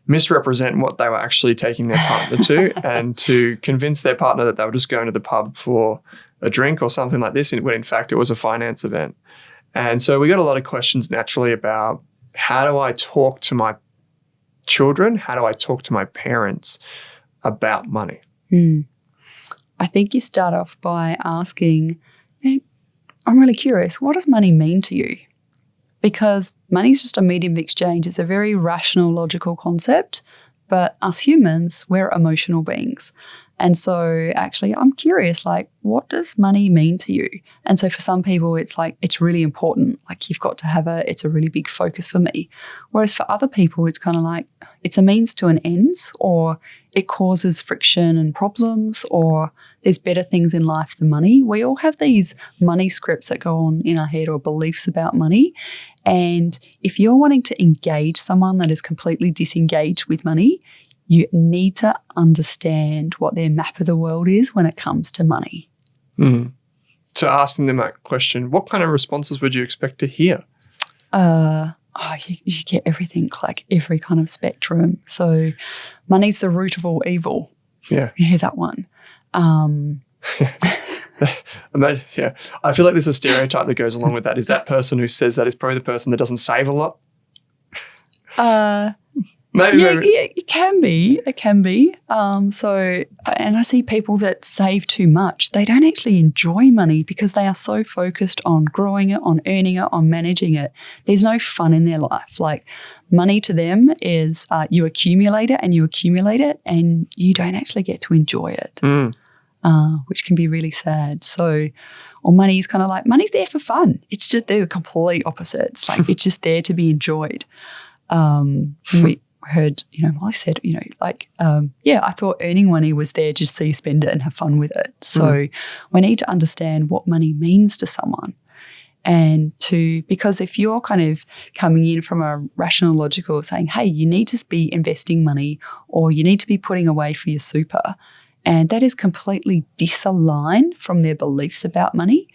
S1: misrepresent what they were actually taking their partner to and to convince their partner that they were just going to the pub for a drink or something like this, when in fact it was a finance event. And so we got a lot of questions naturally about, how do I talk to my children? How do I talk to my parents about money?
S2: I think you start off by asking, I'm really curious, what does money mean to you? Because money is just a medium of exchange. It's a very rational, logical concept, but us humans, we're emotional beings. And so actually I'm curious, like, what does money mean to you? And so for some people, it's like, it's really important. Like, you've got to have it's a really big focus for me. Whereas for other people, it's kind of like, it's a means to an end, or it causes friction and problems, or there's better things in life than money. We all have these money scripts that go on in our head, or beliefs about money. And if you're wanting to engage someone that is completely disengaged with money, you need to understand what their map of the world is when it comes to money.
S1: So asking them that question, what kind of responses would you expect to hear?
S2: You get everything, like every kind of spectrum. So money's the root of all evil.
S1: Yeah.
S2: You hear that one.
S1: Yeah. I feel like there's a stereotype that goes along with that. Is that person who says that is probably the person that doesn't save a lot? Maybe.
S2: Yeah, it can be. It can be. And I see people that save too much. They don't actually enjoy money because they are so focused on growing it, on earning it, on managing it. There's no fun in their life. Like, money to them is you accumulate it and you don't actually get to enjoy it, which can be really sad. So, or money is kind of like, money's there for fun. It's just, they're the complete opposites. Like, it's just there to be enjoyed. We heard, Molly said, I thought earning money was there just so you spend it and have fun with it. So we need to understand what money means to someone. Because if you're kind of coming in from a rational, logical, saying, hey, you need to be investing money, or you need to be putting away for your super, and that is completely disaligned from their beliefs about money,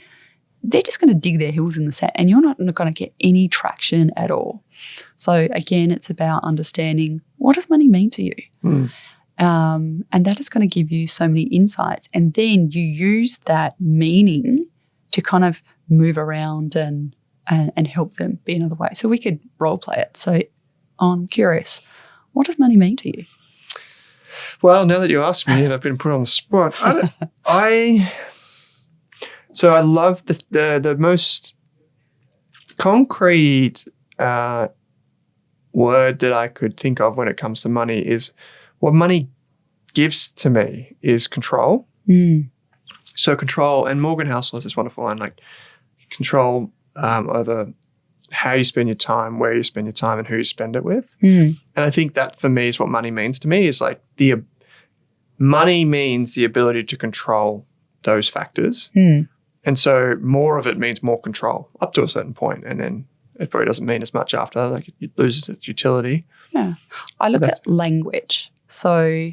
S2: they're just going to dig their heels in the sand, and you're not going to get any traction at all. So again, it's about understanding, what does money mean to you? And that is going to give you so many insights. And then you use that meaning to kind of move around and help them be another way. So we could role play it. So I'm curious, what does money mean to you?
S1: Well, now that you asked me and I've been put on the spot, I love the most concrete word that I could think of when it comes to money is, what money gives to me is control. So control, and Morgan Housel has this wonderful line, like, control over how you spend your time, where you spend your time, and who you spend it with. And I think that for me is what money means to me, is like money means the ability to control those factors. And so more of it means more control up to a certain point, and then it probably doesn't mean as much after, like it loses its utility. Yeah.
S2: I look at language. So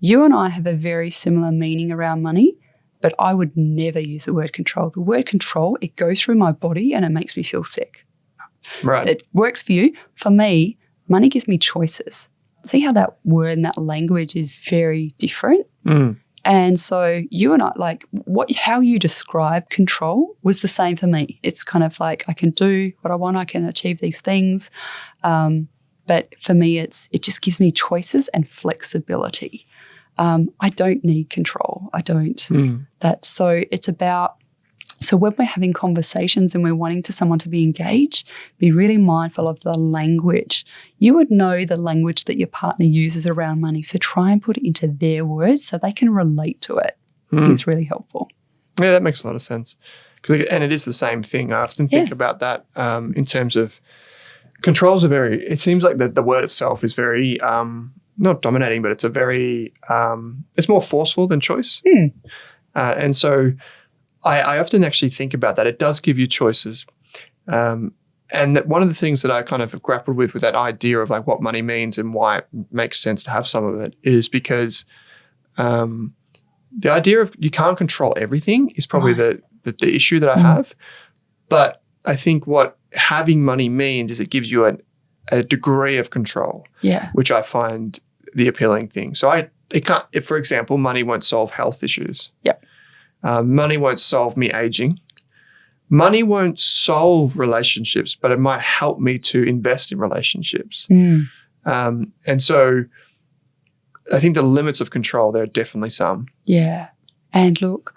S2: you and I have a very similar meaning around money, but I would never use the word control. The word control, it goes through my body and it makes me feel sick.
S1: Right.
S2: It works for you. For me, money gives me choices. See how that word and that language is very different? And so you and I, like, how you describe control was the same for me. It's kind of like, I can do what I want, I can achieve these things. But for me, it just gives me choices and flexibility. I don't need control. I don't. So it's about, so when we're having conversations and we're wanting someone to be engaged, be really mindful of the language. You would know the language that your partner uses around money, so try and put it into their words so they can relate to it. I think it's really helpful.
S1: Yeah, that makes a lot of sense. And it is the same thing. I often think about that in terms of controls are it seems like the word itself is very, not dominating, but it's a very, it's more forceful than choice. And so I often actually think about that. It does give you choices. And that one of the things that I kind of have grappled with that idea of like what money means and why it makes sense to have some of it is because the idea of you can't control everything is probably the issue that I have. But I think what having money means is it gives you a degree of control, which I find the appealing thing. So if, for example, money won't solve health issues. Money won't solve me aging. Money won't solve relationships, but it might help me to invest in relationships. And so I think the limits of control, there are definitely some.
S2: Yeah. And look,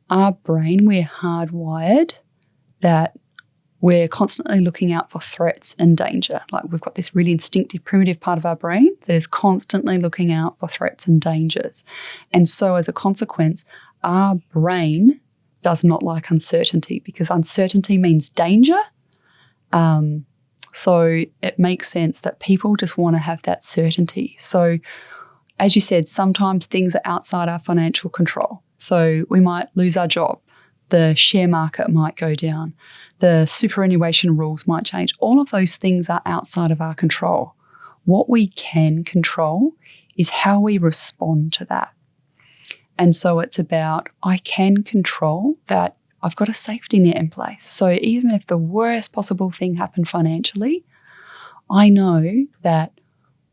S2: our brain, we're hardwired that we're constantly looking out for threats and danger. Like we've got this really instinctive, primitive part of our brain that is constantly looking out for threats and dangers. And so as a consequence, our brain does not like uncertainty because uncertainty means danger. So it makes sense that people just want to have that certainty. So as you said, sometimes things are outside our financial control. So we might lose our job. The share market might go down. The superannuation rules might change. All of those things are outside of our control. What we can control is how we respond to that. And so it's about, I can control that I've got a safety net in place. So even if the worst possible thing happened financially, I know that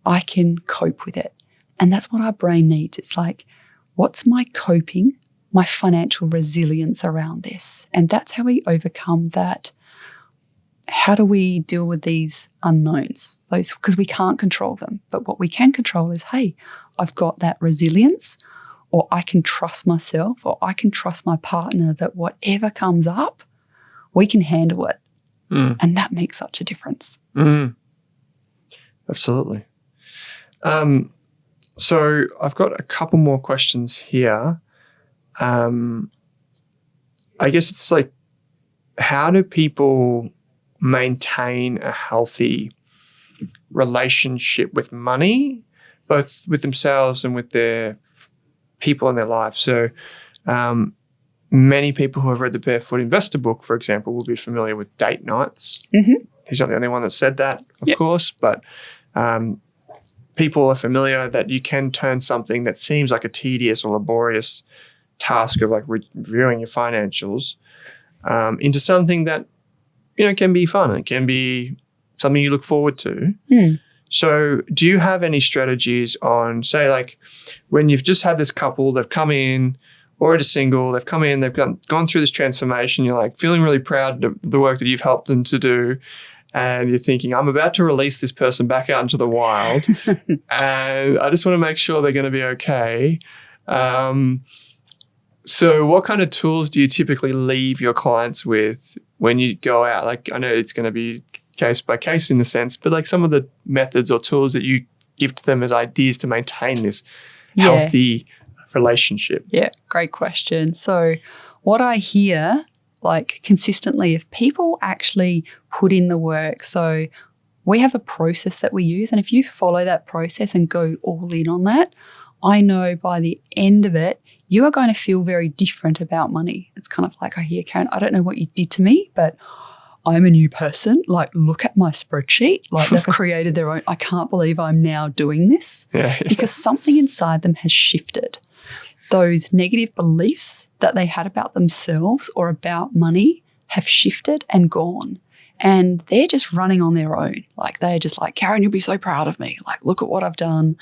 S2: I can cope with it. And that's what our brain needs. It's like, what's my coping, my financial resilience around this? And that's how we overcome that. How do we deal with these unknowns? Because we can't control them. But what we can control is, hey, I've got that resilience, or I can trust myself, or I can trust my partner that whatever comes up, we can handle it. And that makes such a difference.
S1: Absolutely. So I've got a couple more questions here. I guess it's like, how do people maintain a healthy relationship with money, both with themselves and with their people in their lives? So many people who have read the Barefoot Investor book, for example, will be familiar with date nights. He's not the only one that said that, of course, but people are familiar that you can turn something that seems like a tedious or laborious task of like reviewing your financials into something that, can be fun. It can be something you look forward to. So do you have any strategies on, say, like when you've just had this couple, they've come in, or it's single, they've come in, they've gone through this transformation, you're like feeling really proud of the work that you've helped them to do, and you're thinking, I'm about to release this person back out into the wild, and I just want to make sure they're going to be okay. So what kind of tools do you typically leave your clients with when you go out? Like, I know it's going to be case by case in a sense, but like some of the methods or tools that you give to them as ideas to maintain this healthy relationship.
S2: Yeah, great question. So what I hear like consistently, if people actually put in the work, so we have a process that we use, and if you follow that process and go all in on that, I know by the end of it, you are going to feel very different about money. It's kind of like, I hear, Karen, I don't know what you did to me, but I'm a new person. Like, look at my spreadsheet. Like, they've created their own. I can't believe I'm now doing this because something inside them has shifted. Those negative beliefs that they had about themselves or about money have shifted and gone. And they're just running on their own. Like, they're just like, Karen, you'll be so proud of me. Like, look at what I've done.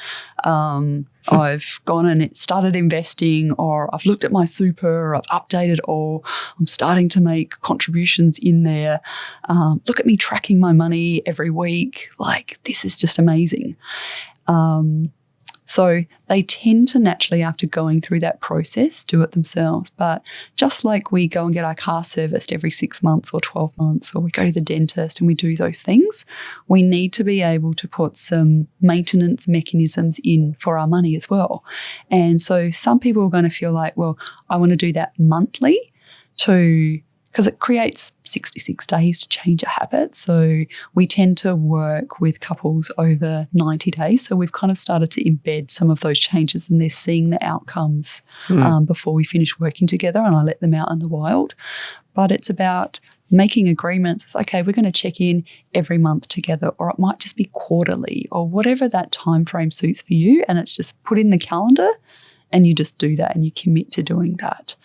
S2: I've gone and started investing, or I've looked at my super, or I've updated, or I'm starting to make contributions in there. Look at me tracking my money every week. Like, this is just amazing. So they tend to naturally, after going through that process, do it themselves. But just like we go and get our car serviced every 6 months or 12 months, or we go to the dentist and we do those things, we need to be able to put some maintenance mechanisms in for our money as well. And so some people are going to feel like, well, I want to do that monthly to because it creates 66 days to change a habit. So we tend to work with couples over 90 days. So we've kind of started to embed some of those changes, and they're seeing the outcomes before we finish working together, and I let them out in the wild. But it's about making agreements. It's okay, we're going to check in every month together, or it might just be quarterly, or whatever that time frame suits for you. And it's just put in the calendar and you just do that and you commit to doing that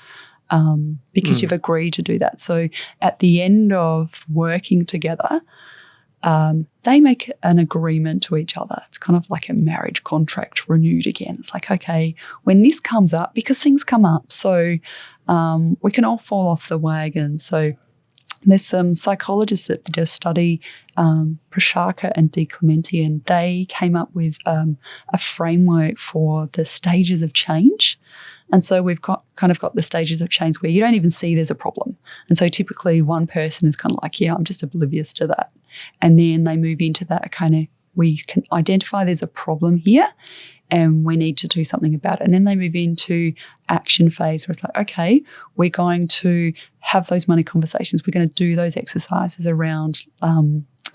S2: because you've agreed to do that. So at the end of working together, they make an agreement to each other. It's kind of like a marriage contract renewed again. It's like, okay, when this comes up, because things come up, so we can all fall off the wagon. So there's some psychologists that did a study, Prashaka and DiClemente, and they came up with a framework for the stages of change. And so we've got the stages of change where you don't even see there's a problem. And so typically one person is kind of like, yeah, I'm just oblivious to that. And then they move into that kind of, we can identify there's a problem here and we need to do something about it. And then they move into action phase where it's like, okay, we're going to have those money conversations. We're going to do those exercises around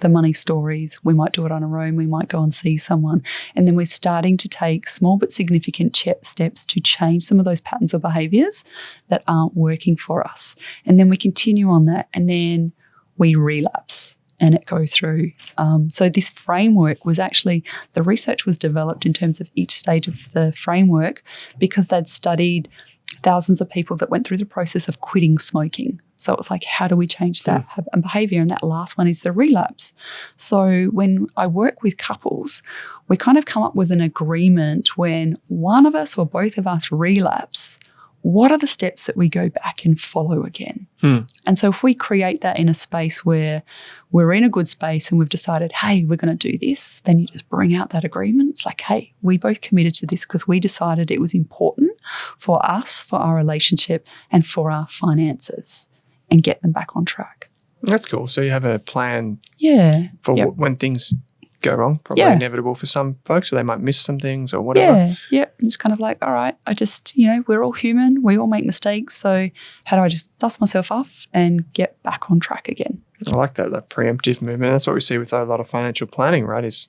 S2: the money stories. We might do it on our own. We might go and see someone. And then we're starting to take small but significant steps to change some of those patterns or behaviours that aren't working for us. And then we continue on that, and then we relapse. And it goes through. So this framework was actually, the research was developed in terms of each stage of the framework because they'd studied thousands of people that went through the process of quitting smoking. So it was like, how do we change that habit and behaviour? And that last one is the relapse. So when I work with couples, we kind of come up with an agreement when one of us or both of us relapse, what are the steps that we go back and follow again? And so if we create that in a space where we're in a good space and we've decided, hey, we're going to do this, then you just bring out that agreement. It's like, hey, we both committed to this because we decided it was important for us, for our relationship and for our finances, and get them back on track.
S1: That's cool. So you have a plan for when things go wrong, probably inevitable for some folks, so they might miss some things or whatever.
S2: Yeah. It's kind of like, all right, I just, we're all human. We all make mistakes. So how do I just dust myself off and get back on track again?
S1: I like that preemptive movement. That's what we see with a lot of financial planning, right? Is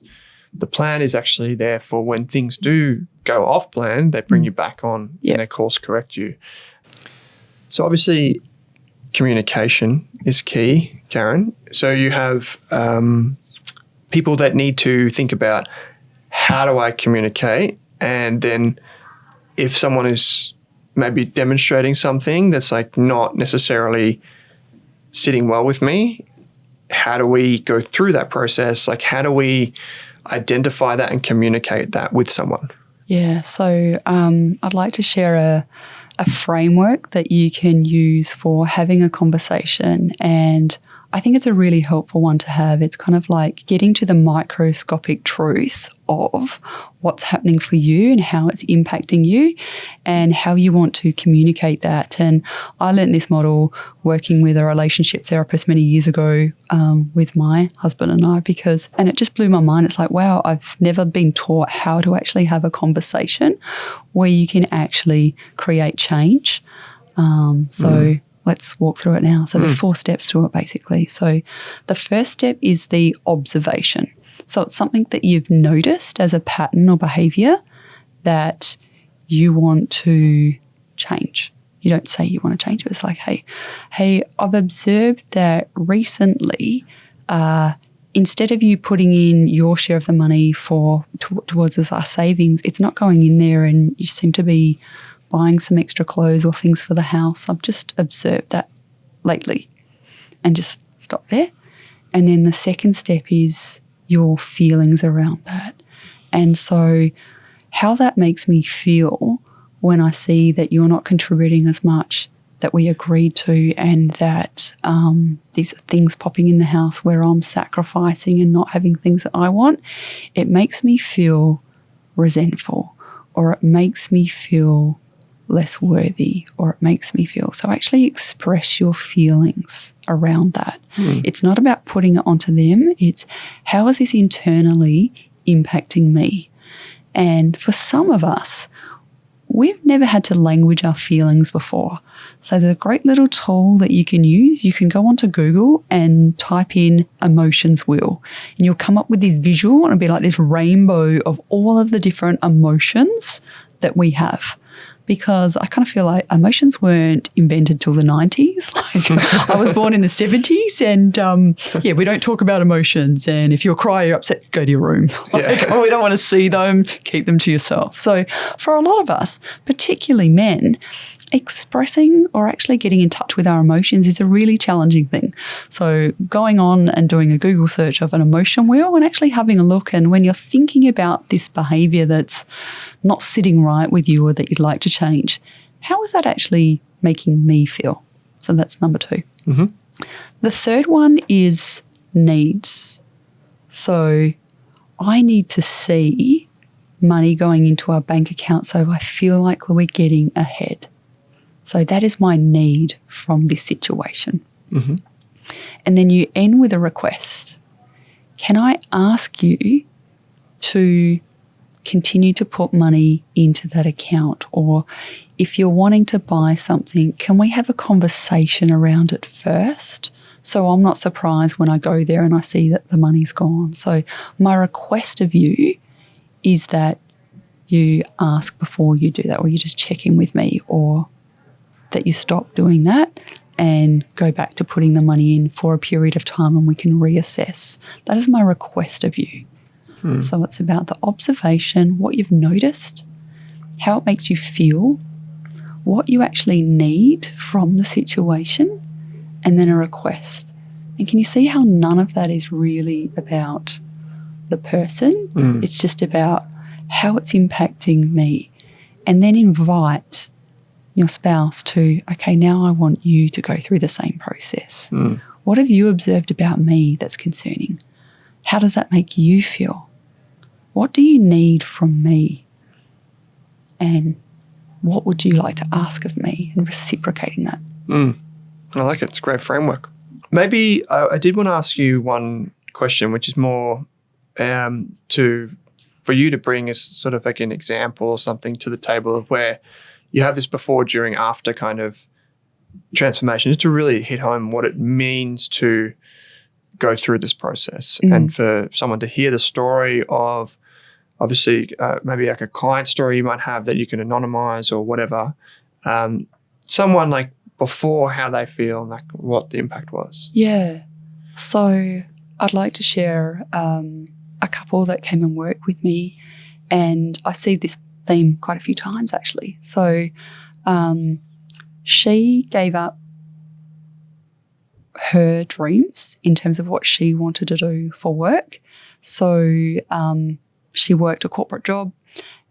S1: the plan is actually there for when things do go off plan, they bring you back on and they course correct you. So obviously communication is key, Karen. So you have people that need to think about, how do I communicate? And then if someone is maybe demonstrating something that's like not necessarily sitting well with me, how do we go through that process? Like, how do we identify that and communicate that with someone?
S2: Yeah, so I'd like to share a framework that you can use for having a conversation, and I think it's a really helpful one to have. It's kind of like getting to the microscopic truth of what's happening for you and how it's impacting you and how you want to communicate that. And I learned this model working with a relationship therapist many years ago with my husband and I, and it just blew my mind. It's like, wow, I've never been taught how to actually have a conversation where you can actually create change. Let's walk through it now. So there's 4 steps to it basically. So the first step is the observation. So it's something that you've noticed as a pattern or behaviour that you want to change. You don't say you want to change it. It's like, hey, I've observed that recently instead of you putting in your share of the money towards our savings, it's not going in there, and you seem to be buying some extra clothes or things for the house. I've just observed that lately, and just stop there. And then the second step is your feelings around that. And so how that makes me feel when I see that you're not contributing as much that we agreed to, and that these things popping in the house where I'm sacrificing and not having things that I want, it makes me feel resentful, or it makes me feel less worthy, or it makes me feel. So actually express your feelings around that. It's not about putting it onto them. It's, how is this internally impacting me? And for some of us, we've never had to language our feelings before. So there's a great little tool that you can use. You can go onto Google and type in emotions wheel, and you'll come up with this visual, and it'll be like this rainbow of all of the different emotions that we have. Because I kind of feel like emotions weren't invented till the 90s. Like I was born in the 70s, and we don't talk about emotions. And if you're crying, you're upset, go to your room. Oh, we don't want to see them, keep them to yourself. So for a lot of us, particularly men, expressing or actually getting in touch with our emotions is a really challenging thing. So going on and doing a Google search of an emotion wheel and actually having a look, and when you're thinking about this behaviour that's not sitting right with you or that you'd like to change, how is that actually making me feel? So that's number 2.
S1: Mm-hmm.
S2: The third one is needs. So I need to see money going into our bank account so I feel like we're getting ahead. So that is my need from this situation.
S1: Mm-hmm.
S2: And then you end with a request. Can I ask you to continue to put money into that account? Or if you're wanting to buy something, can we have a conversation around it first? So I'm not surprised when I go there and I see that the money's gone. So my request of you is that you ask before you do that, or you just check in with me, or that you stop doing that and go back to putting the money in for a period of time and we can reassess. That is my request of you. So it's about the observation, what you've noticed, how it makes you feel, what you actually need from the situation, and then a request. And can you see how none of that is really about the person? It's just about how it's impacting me. And then invite your spouse to, okay, now I want you to go through the same process. What have you observed about me that's concerning? How does that make you feel? What do you need from me? And what would you like to ask of me? And reciprocating that.
S1: I like it. It's a great framework. Maybe I did want to ask you one question, which is more for you to bring as sort of like an example or something to the table of where you have this before, during, after kind of transformation, just to really hit home what it means to go through this process, and for someone to hear the story of, obviously, maybe like a client story you might have that you can anonymize or whatever. Someone like before, how they feel and like what the impact was.
S2: Yeah. So I'd like to share a couple that came and worked with me, and I see this theme quite a few times actually. So she gave up her dreams in terms of what she wanted to do for work. So she worked a corporate job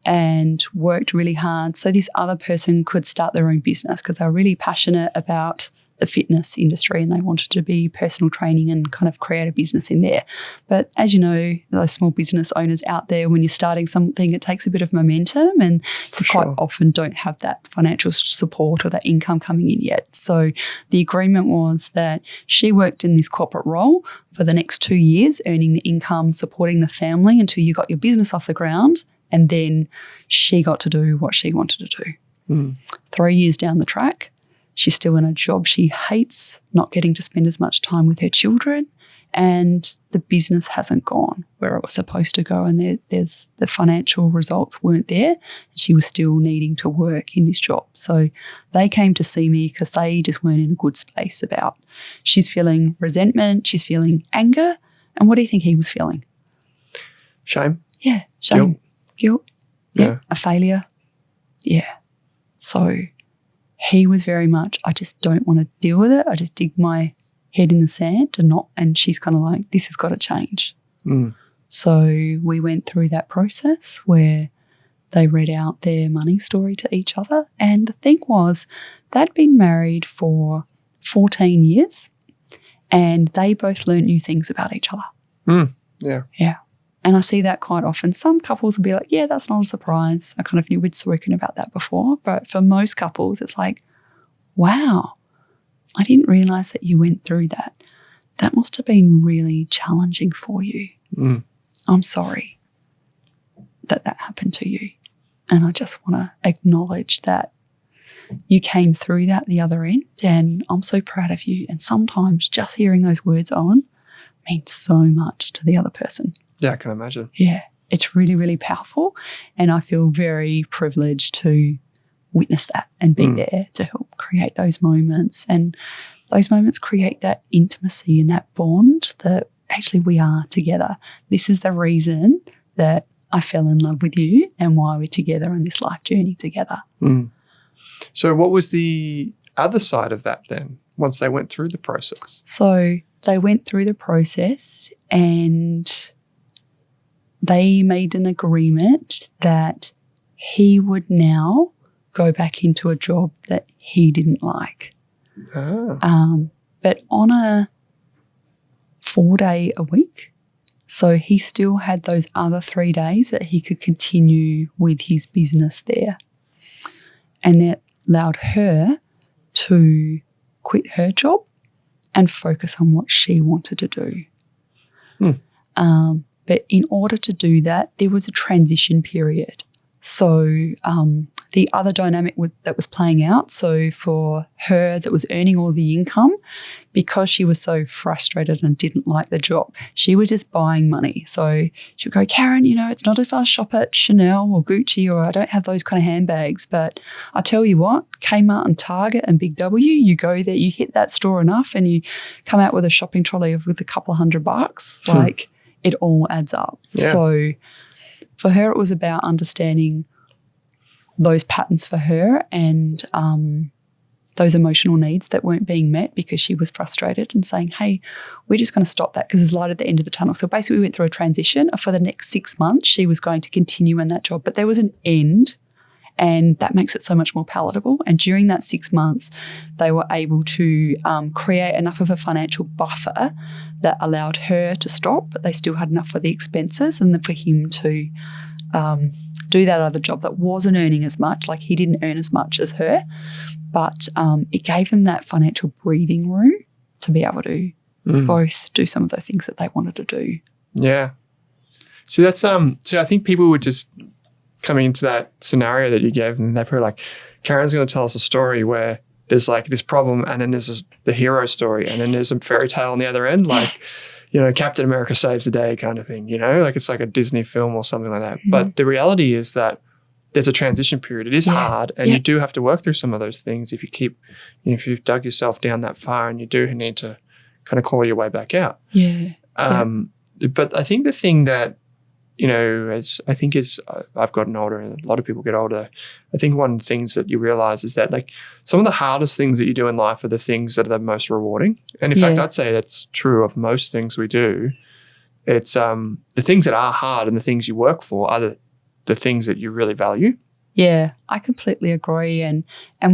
S2: and worked really hard so this other person could start their own business, because they were really passionate about the fitness industry and they wanted to be personal training and kind of create a business in there. But as you know, those small business owners out there, when you're starting something, it takes a bit of momentum, and you quite often don't have that financial support or that income coming in yet. So the agreement was that she worked in this corporate role for the next 2 years, earning the income, supporting the family until you got your business off the ground, and then she got to do what she wanted to do. 3 years down the track, she's still in a job she hates, not getting to spend as much time with her children, and the business hasn't gone where it was supposed to go, and there's the financial results weren't there, and she was still needing to work in this job. So they came to see me because they just weren't in a good space about, she's feeling resentment, she's feeling anger, and what do you think he was feeling?
S1: Shame.
S2: Yeah, shame. Guilt. Yeah. A failure. Yeah. So he was very much, I just don't want to deal with it. I just dig my head in the sand and she's kind of like, this has got to change. So we went through that process where they read out their money story to each other. And the thing was, they'd been married for 14 years and they both learned new things about each other.
S1: Yeah.
S2: Yeah. And I see that quite often. Some couples will be like, yeah, that's not a surprise. I kind of knew we'd spoken about that before. But for most couples, it's like, wow, I didn't realize that you went through that. That must have been really challenging for you. I'm sorry that happened to you. And I just want to acknowledge that you came through that the other end, and I'm so proud of you. And sometimes just hearing those words, Owen, means so much to the other person.
S1: Yeah, I can imagine.
S2: Yeah, it's really, really powerful. And I feel very privileged to witness that and be there to help create those moments. And those moments create that intimacy and that bond that actually we are together. This is the reason that I fell in love with you and why we're together on this life journey together.
S1: So what was the other side of that then, once they went through the process?
S2: So they went through the process and they made an agreement that he would now go back into a job that he didn't like. But on a 4-day a week. So he still had those other 3 days that he could continue with his business there. And that allowed her to quit her job and focus on what she wanted to do. But in order to do that, there was a transition period. So the other dynamic that was playing out, so for her that was earning all the income, because she was so frustrated and didn't like the job, she was just buying money. So she would go, Karen, it's not if I shop at Chanel or Gucci or I don't have those kind of handbags, but I tell you what, Kmart and Target and Big W, you go there, you hit that store enough and you come out with a shopping trolley with a couple of $100, like it all adds up.
S1: Yeah.
S2: So for her, it was about understanding those patterns for her and those emotional needs that weren't being met because she was frustrated and saying, hey, we're just going to stop that because there's light at the end of the tunnel. So basically we went through a transition. For the next 6 months, she was going to continue in that job, but there was an end and that makes it so much more palatable. And during that 6 months, they were able to create enough of a financial buffer that allowed her to stop, but they still had enough for the expenses and then for him to do that other job that wasn't earning as much. Like he didn't earn as much as her, but it gave them that financial breathing room to be able to both do some of the things that they wanted to do.
S1: Yeah. So that's so I think people would just coming into that scenario that you gave, and they're probably like, Karen's going to tell us a story where there's like this problem, and then there's the hero story, and then there's a fairy tale on the other end, like Captain America saves the day kind of thing. Like it's like a Disney film or something like that. But the reality is that there's a transition period. It is hard, and you do have to work through some of those things if you keep, if you've dug yourself down that far, and you do need to kind of claw your way back out. But I think the thing that as I've gotten older and a lot of people get older, I think one of the things that you realize is that like some of the hardest things that you do in life are the things that are the most rewarding. And in fact, I'd say that's true of most things we do. It's the things that are hard and the things you work for are the things that you really value.
S2: Yeah, I completely agree. And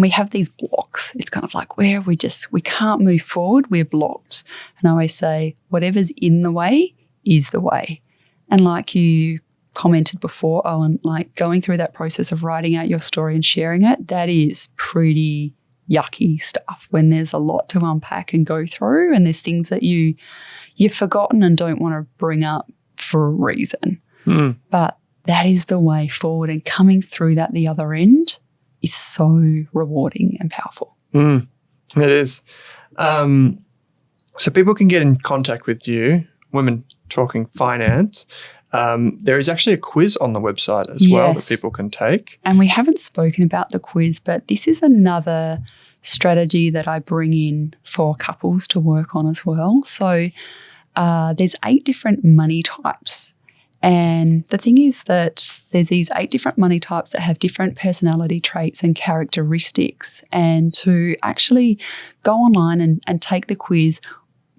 S2: we have these blocks. It's kind of like where we can't move forward. We're blocked. And I always say, whatever's in the way is the way. And like you commented before, Owen, like going through that process of writing out your story and sharing it, that is pretty yucky stuff when there's a lot to unpack and go through, and there's things that you've forgotten and don't want to bring up for a reason. But that is the way forward, and coming through that the other end is so rewarding and powerful.
S1: It is. So people can get in contact with you, Women Talking Finance. There is actually a quiz on the website as well that people can take. And
S2: we haven't spoken about the quiz, but this is another strategy that I bring in for couples to work on as well. So there's 8 different money types. And the thing is that there's these 8 different money types that have different personality traits and characteristics. And to actually go online and take the quiz,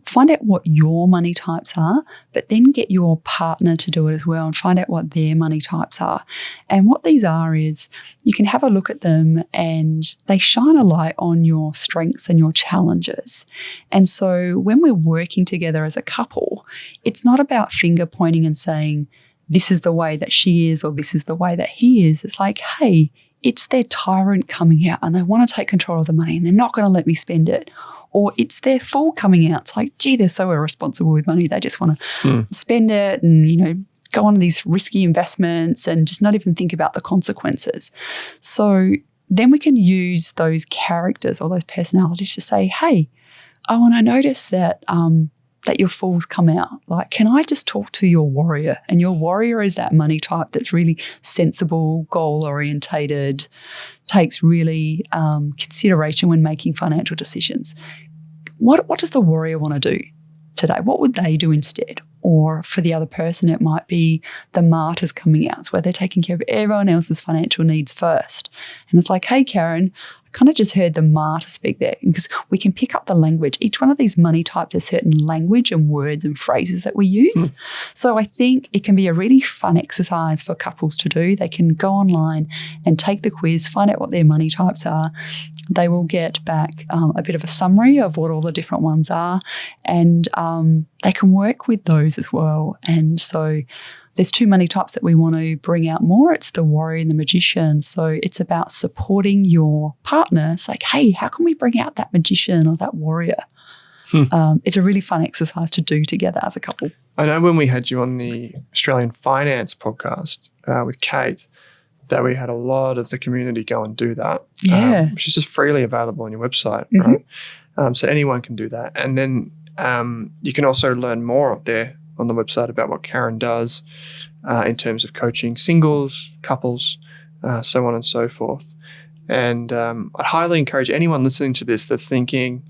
S2: find out what your money types are, but then get your partner to do it as well and find out what their money types are. And what these are is you can have a look at them and they shine a light on your strengths and your challenges. And so when we're working together as a couple, it's not about finger pointing and saying, this is the way that she is or this is the way that he is. It's like, hey, it's their tyrant coming out and they want to take control of the money and they're not going to let me spend it. Or it's their fool coming out. It's like, gee, they're so irresponsible with money. They just want to spend it and, go on these risky investments and just not even think about the consequences. So then we can use those characters or those personalities to say, hey, oh, and I noticed that that your fools come out. Like, can I just talk to your warrior? And your warrior is that money type that's really sensible, goal-orientated, takes really consideration when making financial decisions. What does the warrior want to do today? What would they do instead? Or for the other person, it might be the martyrs coming out, where they're taking care of everyone else's financial needs first. And it's like, hey, Karen, I kind of just heard the martyr speak there, because we can pick up the language. Each one of these money types has certain language and words and phrases that we use. So I think it can be a really fun exercise for couples to do. They can go online and take the quiz, find out what their money types are. They will get back a bit of a summary of what all the different ones are, and they can work with those as well. And so there's two money types that we want to bring out more. It's the warrior and the magician. So it's about supporting your partner. It's like, hey, how can we bring out that magician or that warrior? It's a really fun exercise to do together as a couple.
S1: I know when we had you on the Australian Finance podcast with Kate, that we had a lot of the community go and do that, which is just freely available on your website, right? So anyone can do that. And then you can also learn more up there on the website about what Karen does in terms of coaching singles, couples, so on and so forth. And I'd highly encourage anyone listening to this that's thinking,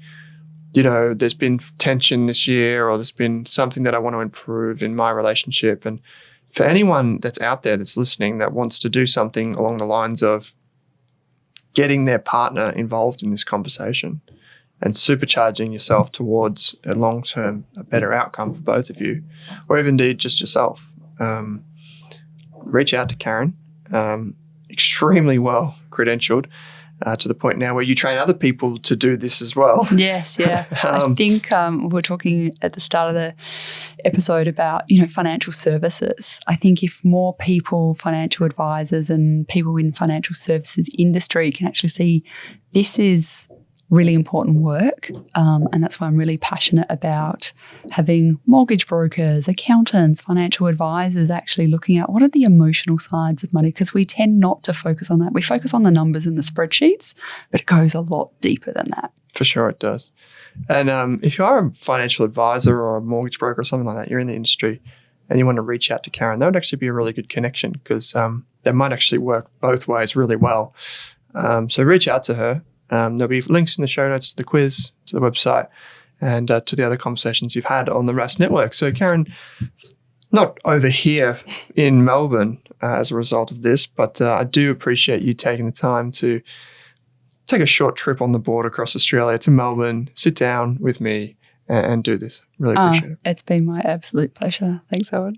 S1: there's been tension this year, or there's been something that I want to improve in my relationship. And for anyone that's out there that's listening that wants to do something along the lines of getting their partner involved in this conversation and supercharging yourself towards a long-term, a better outcome for both of you, or even indeed just yourself, reach out to Karen, extremely well credentialed, to the point now where you train other people to do this as well.
S2: Yes, yeah. I think we were talking at the start of the episode about, financial services. I think if more people, financial advisors and people in financial services industry can actually see this is really important work, and that's why I'm really passionate about having mortgage brokers, accountants, financial advisors actually looking at what are the emotional sides of money, because we tend not to focus on that. We focus on the numbers and the spreadsheets, but it goes a lot deeper than that.
S1: For sure it does. And if you are a financial advisor or a mortgage broker or something like that, you're in the industry and you want to reach out to Karen, that would actually be a really good connection, because that might actually work both ways really well. So reach out to her. There'll be links in the show notes to the quiz, to the website, and to the other conversations you've had on the Rask Network. So Karen, not over here in Melbourne as a result of this, but I do appreciate you taking the time to take a short trip on the board across Australia to Melbourne, sit down with me and do this. Really appreciate it.
S2: It's been my absolute pleasure. Thanks, Owen.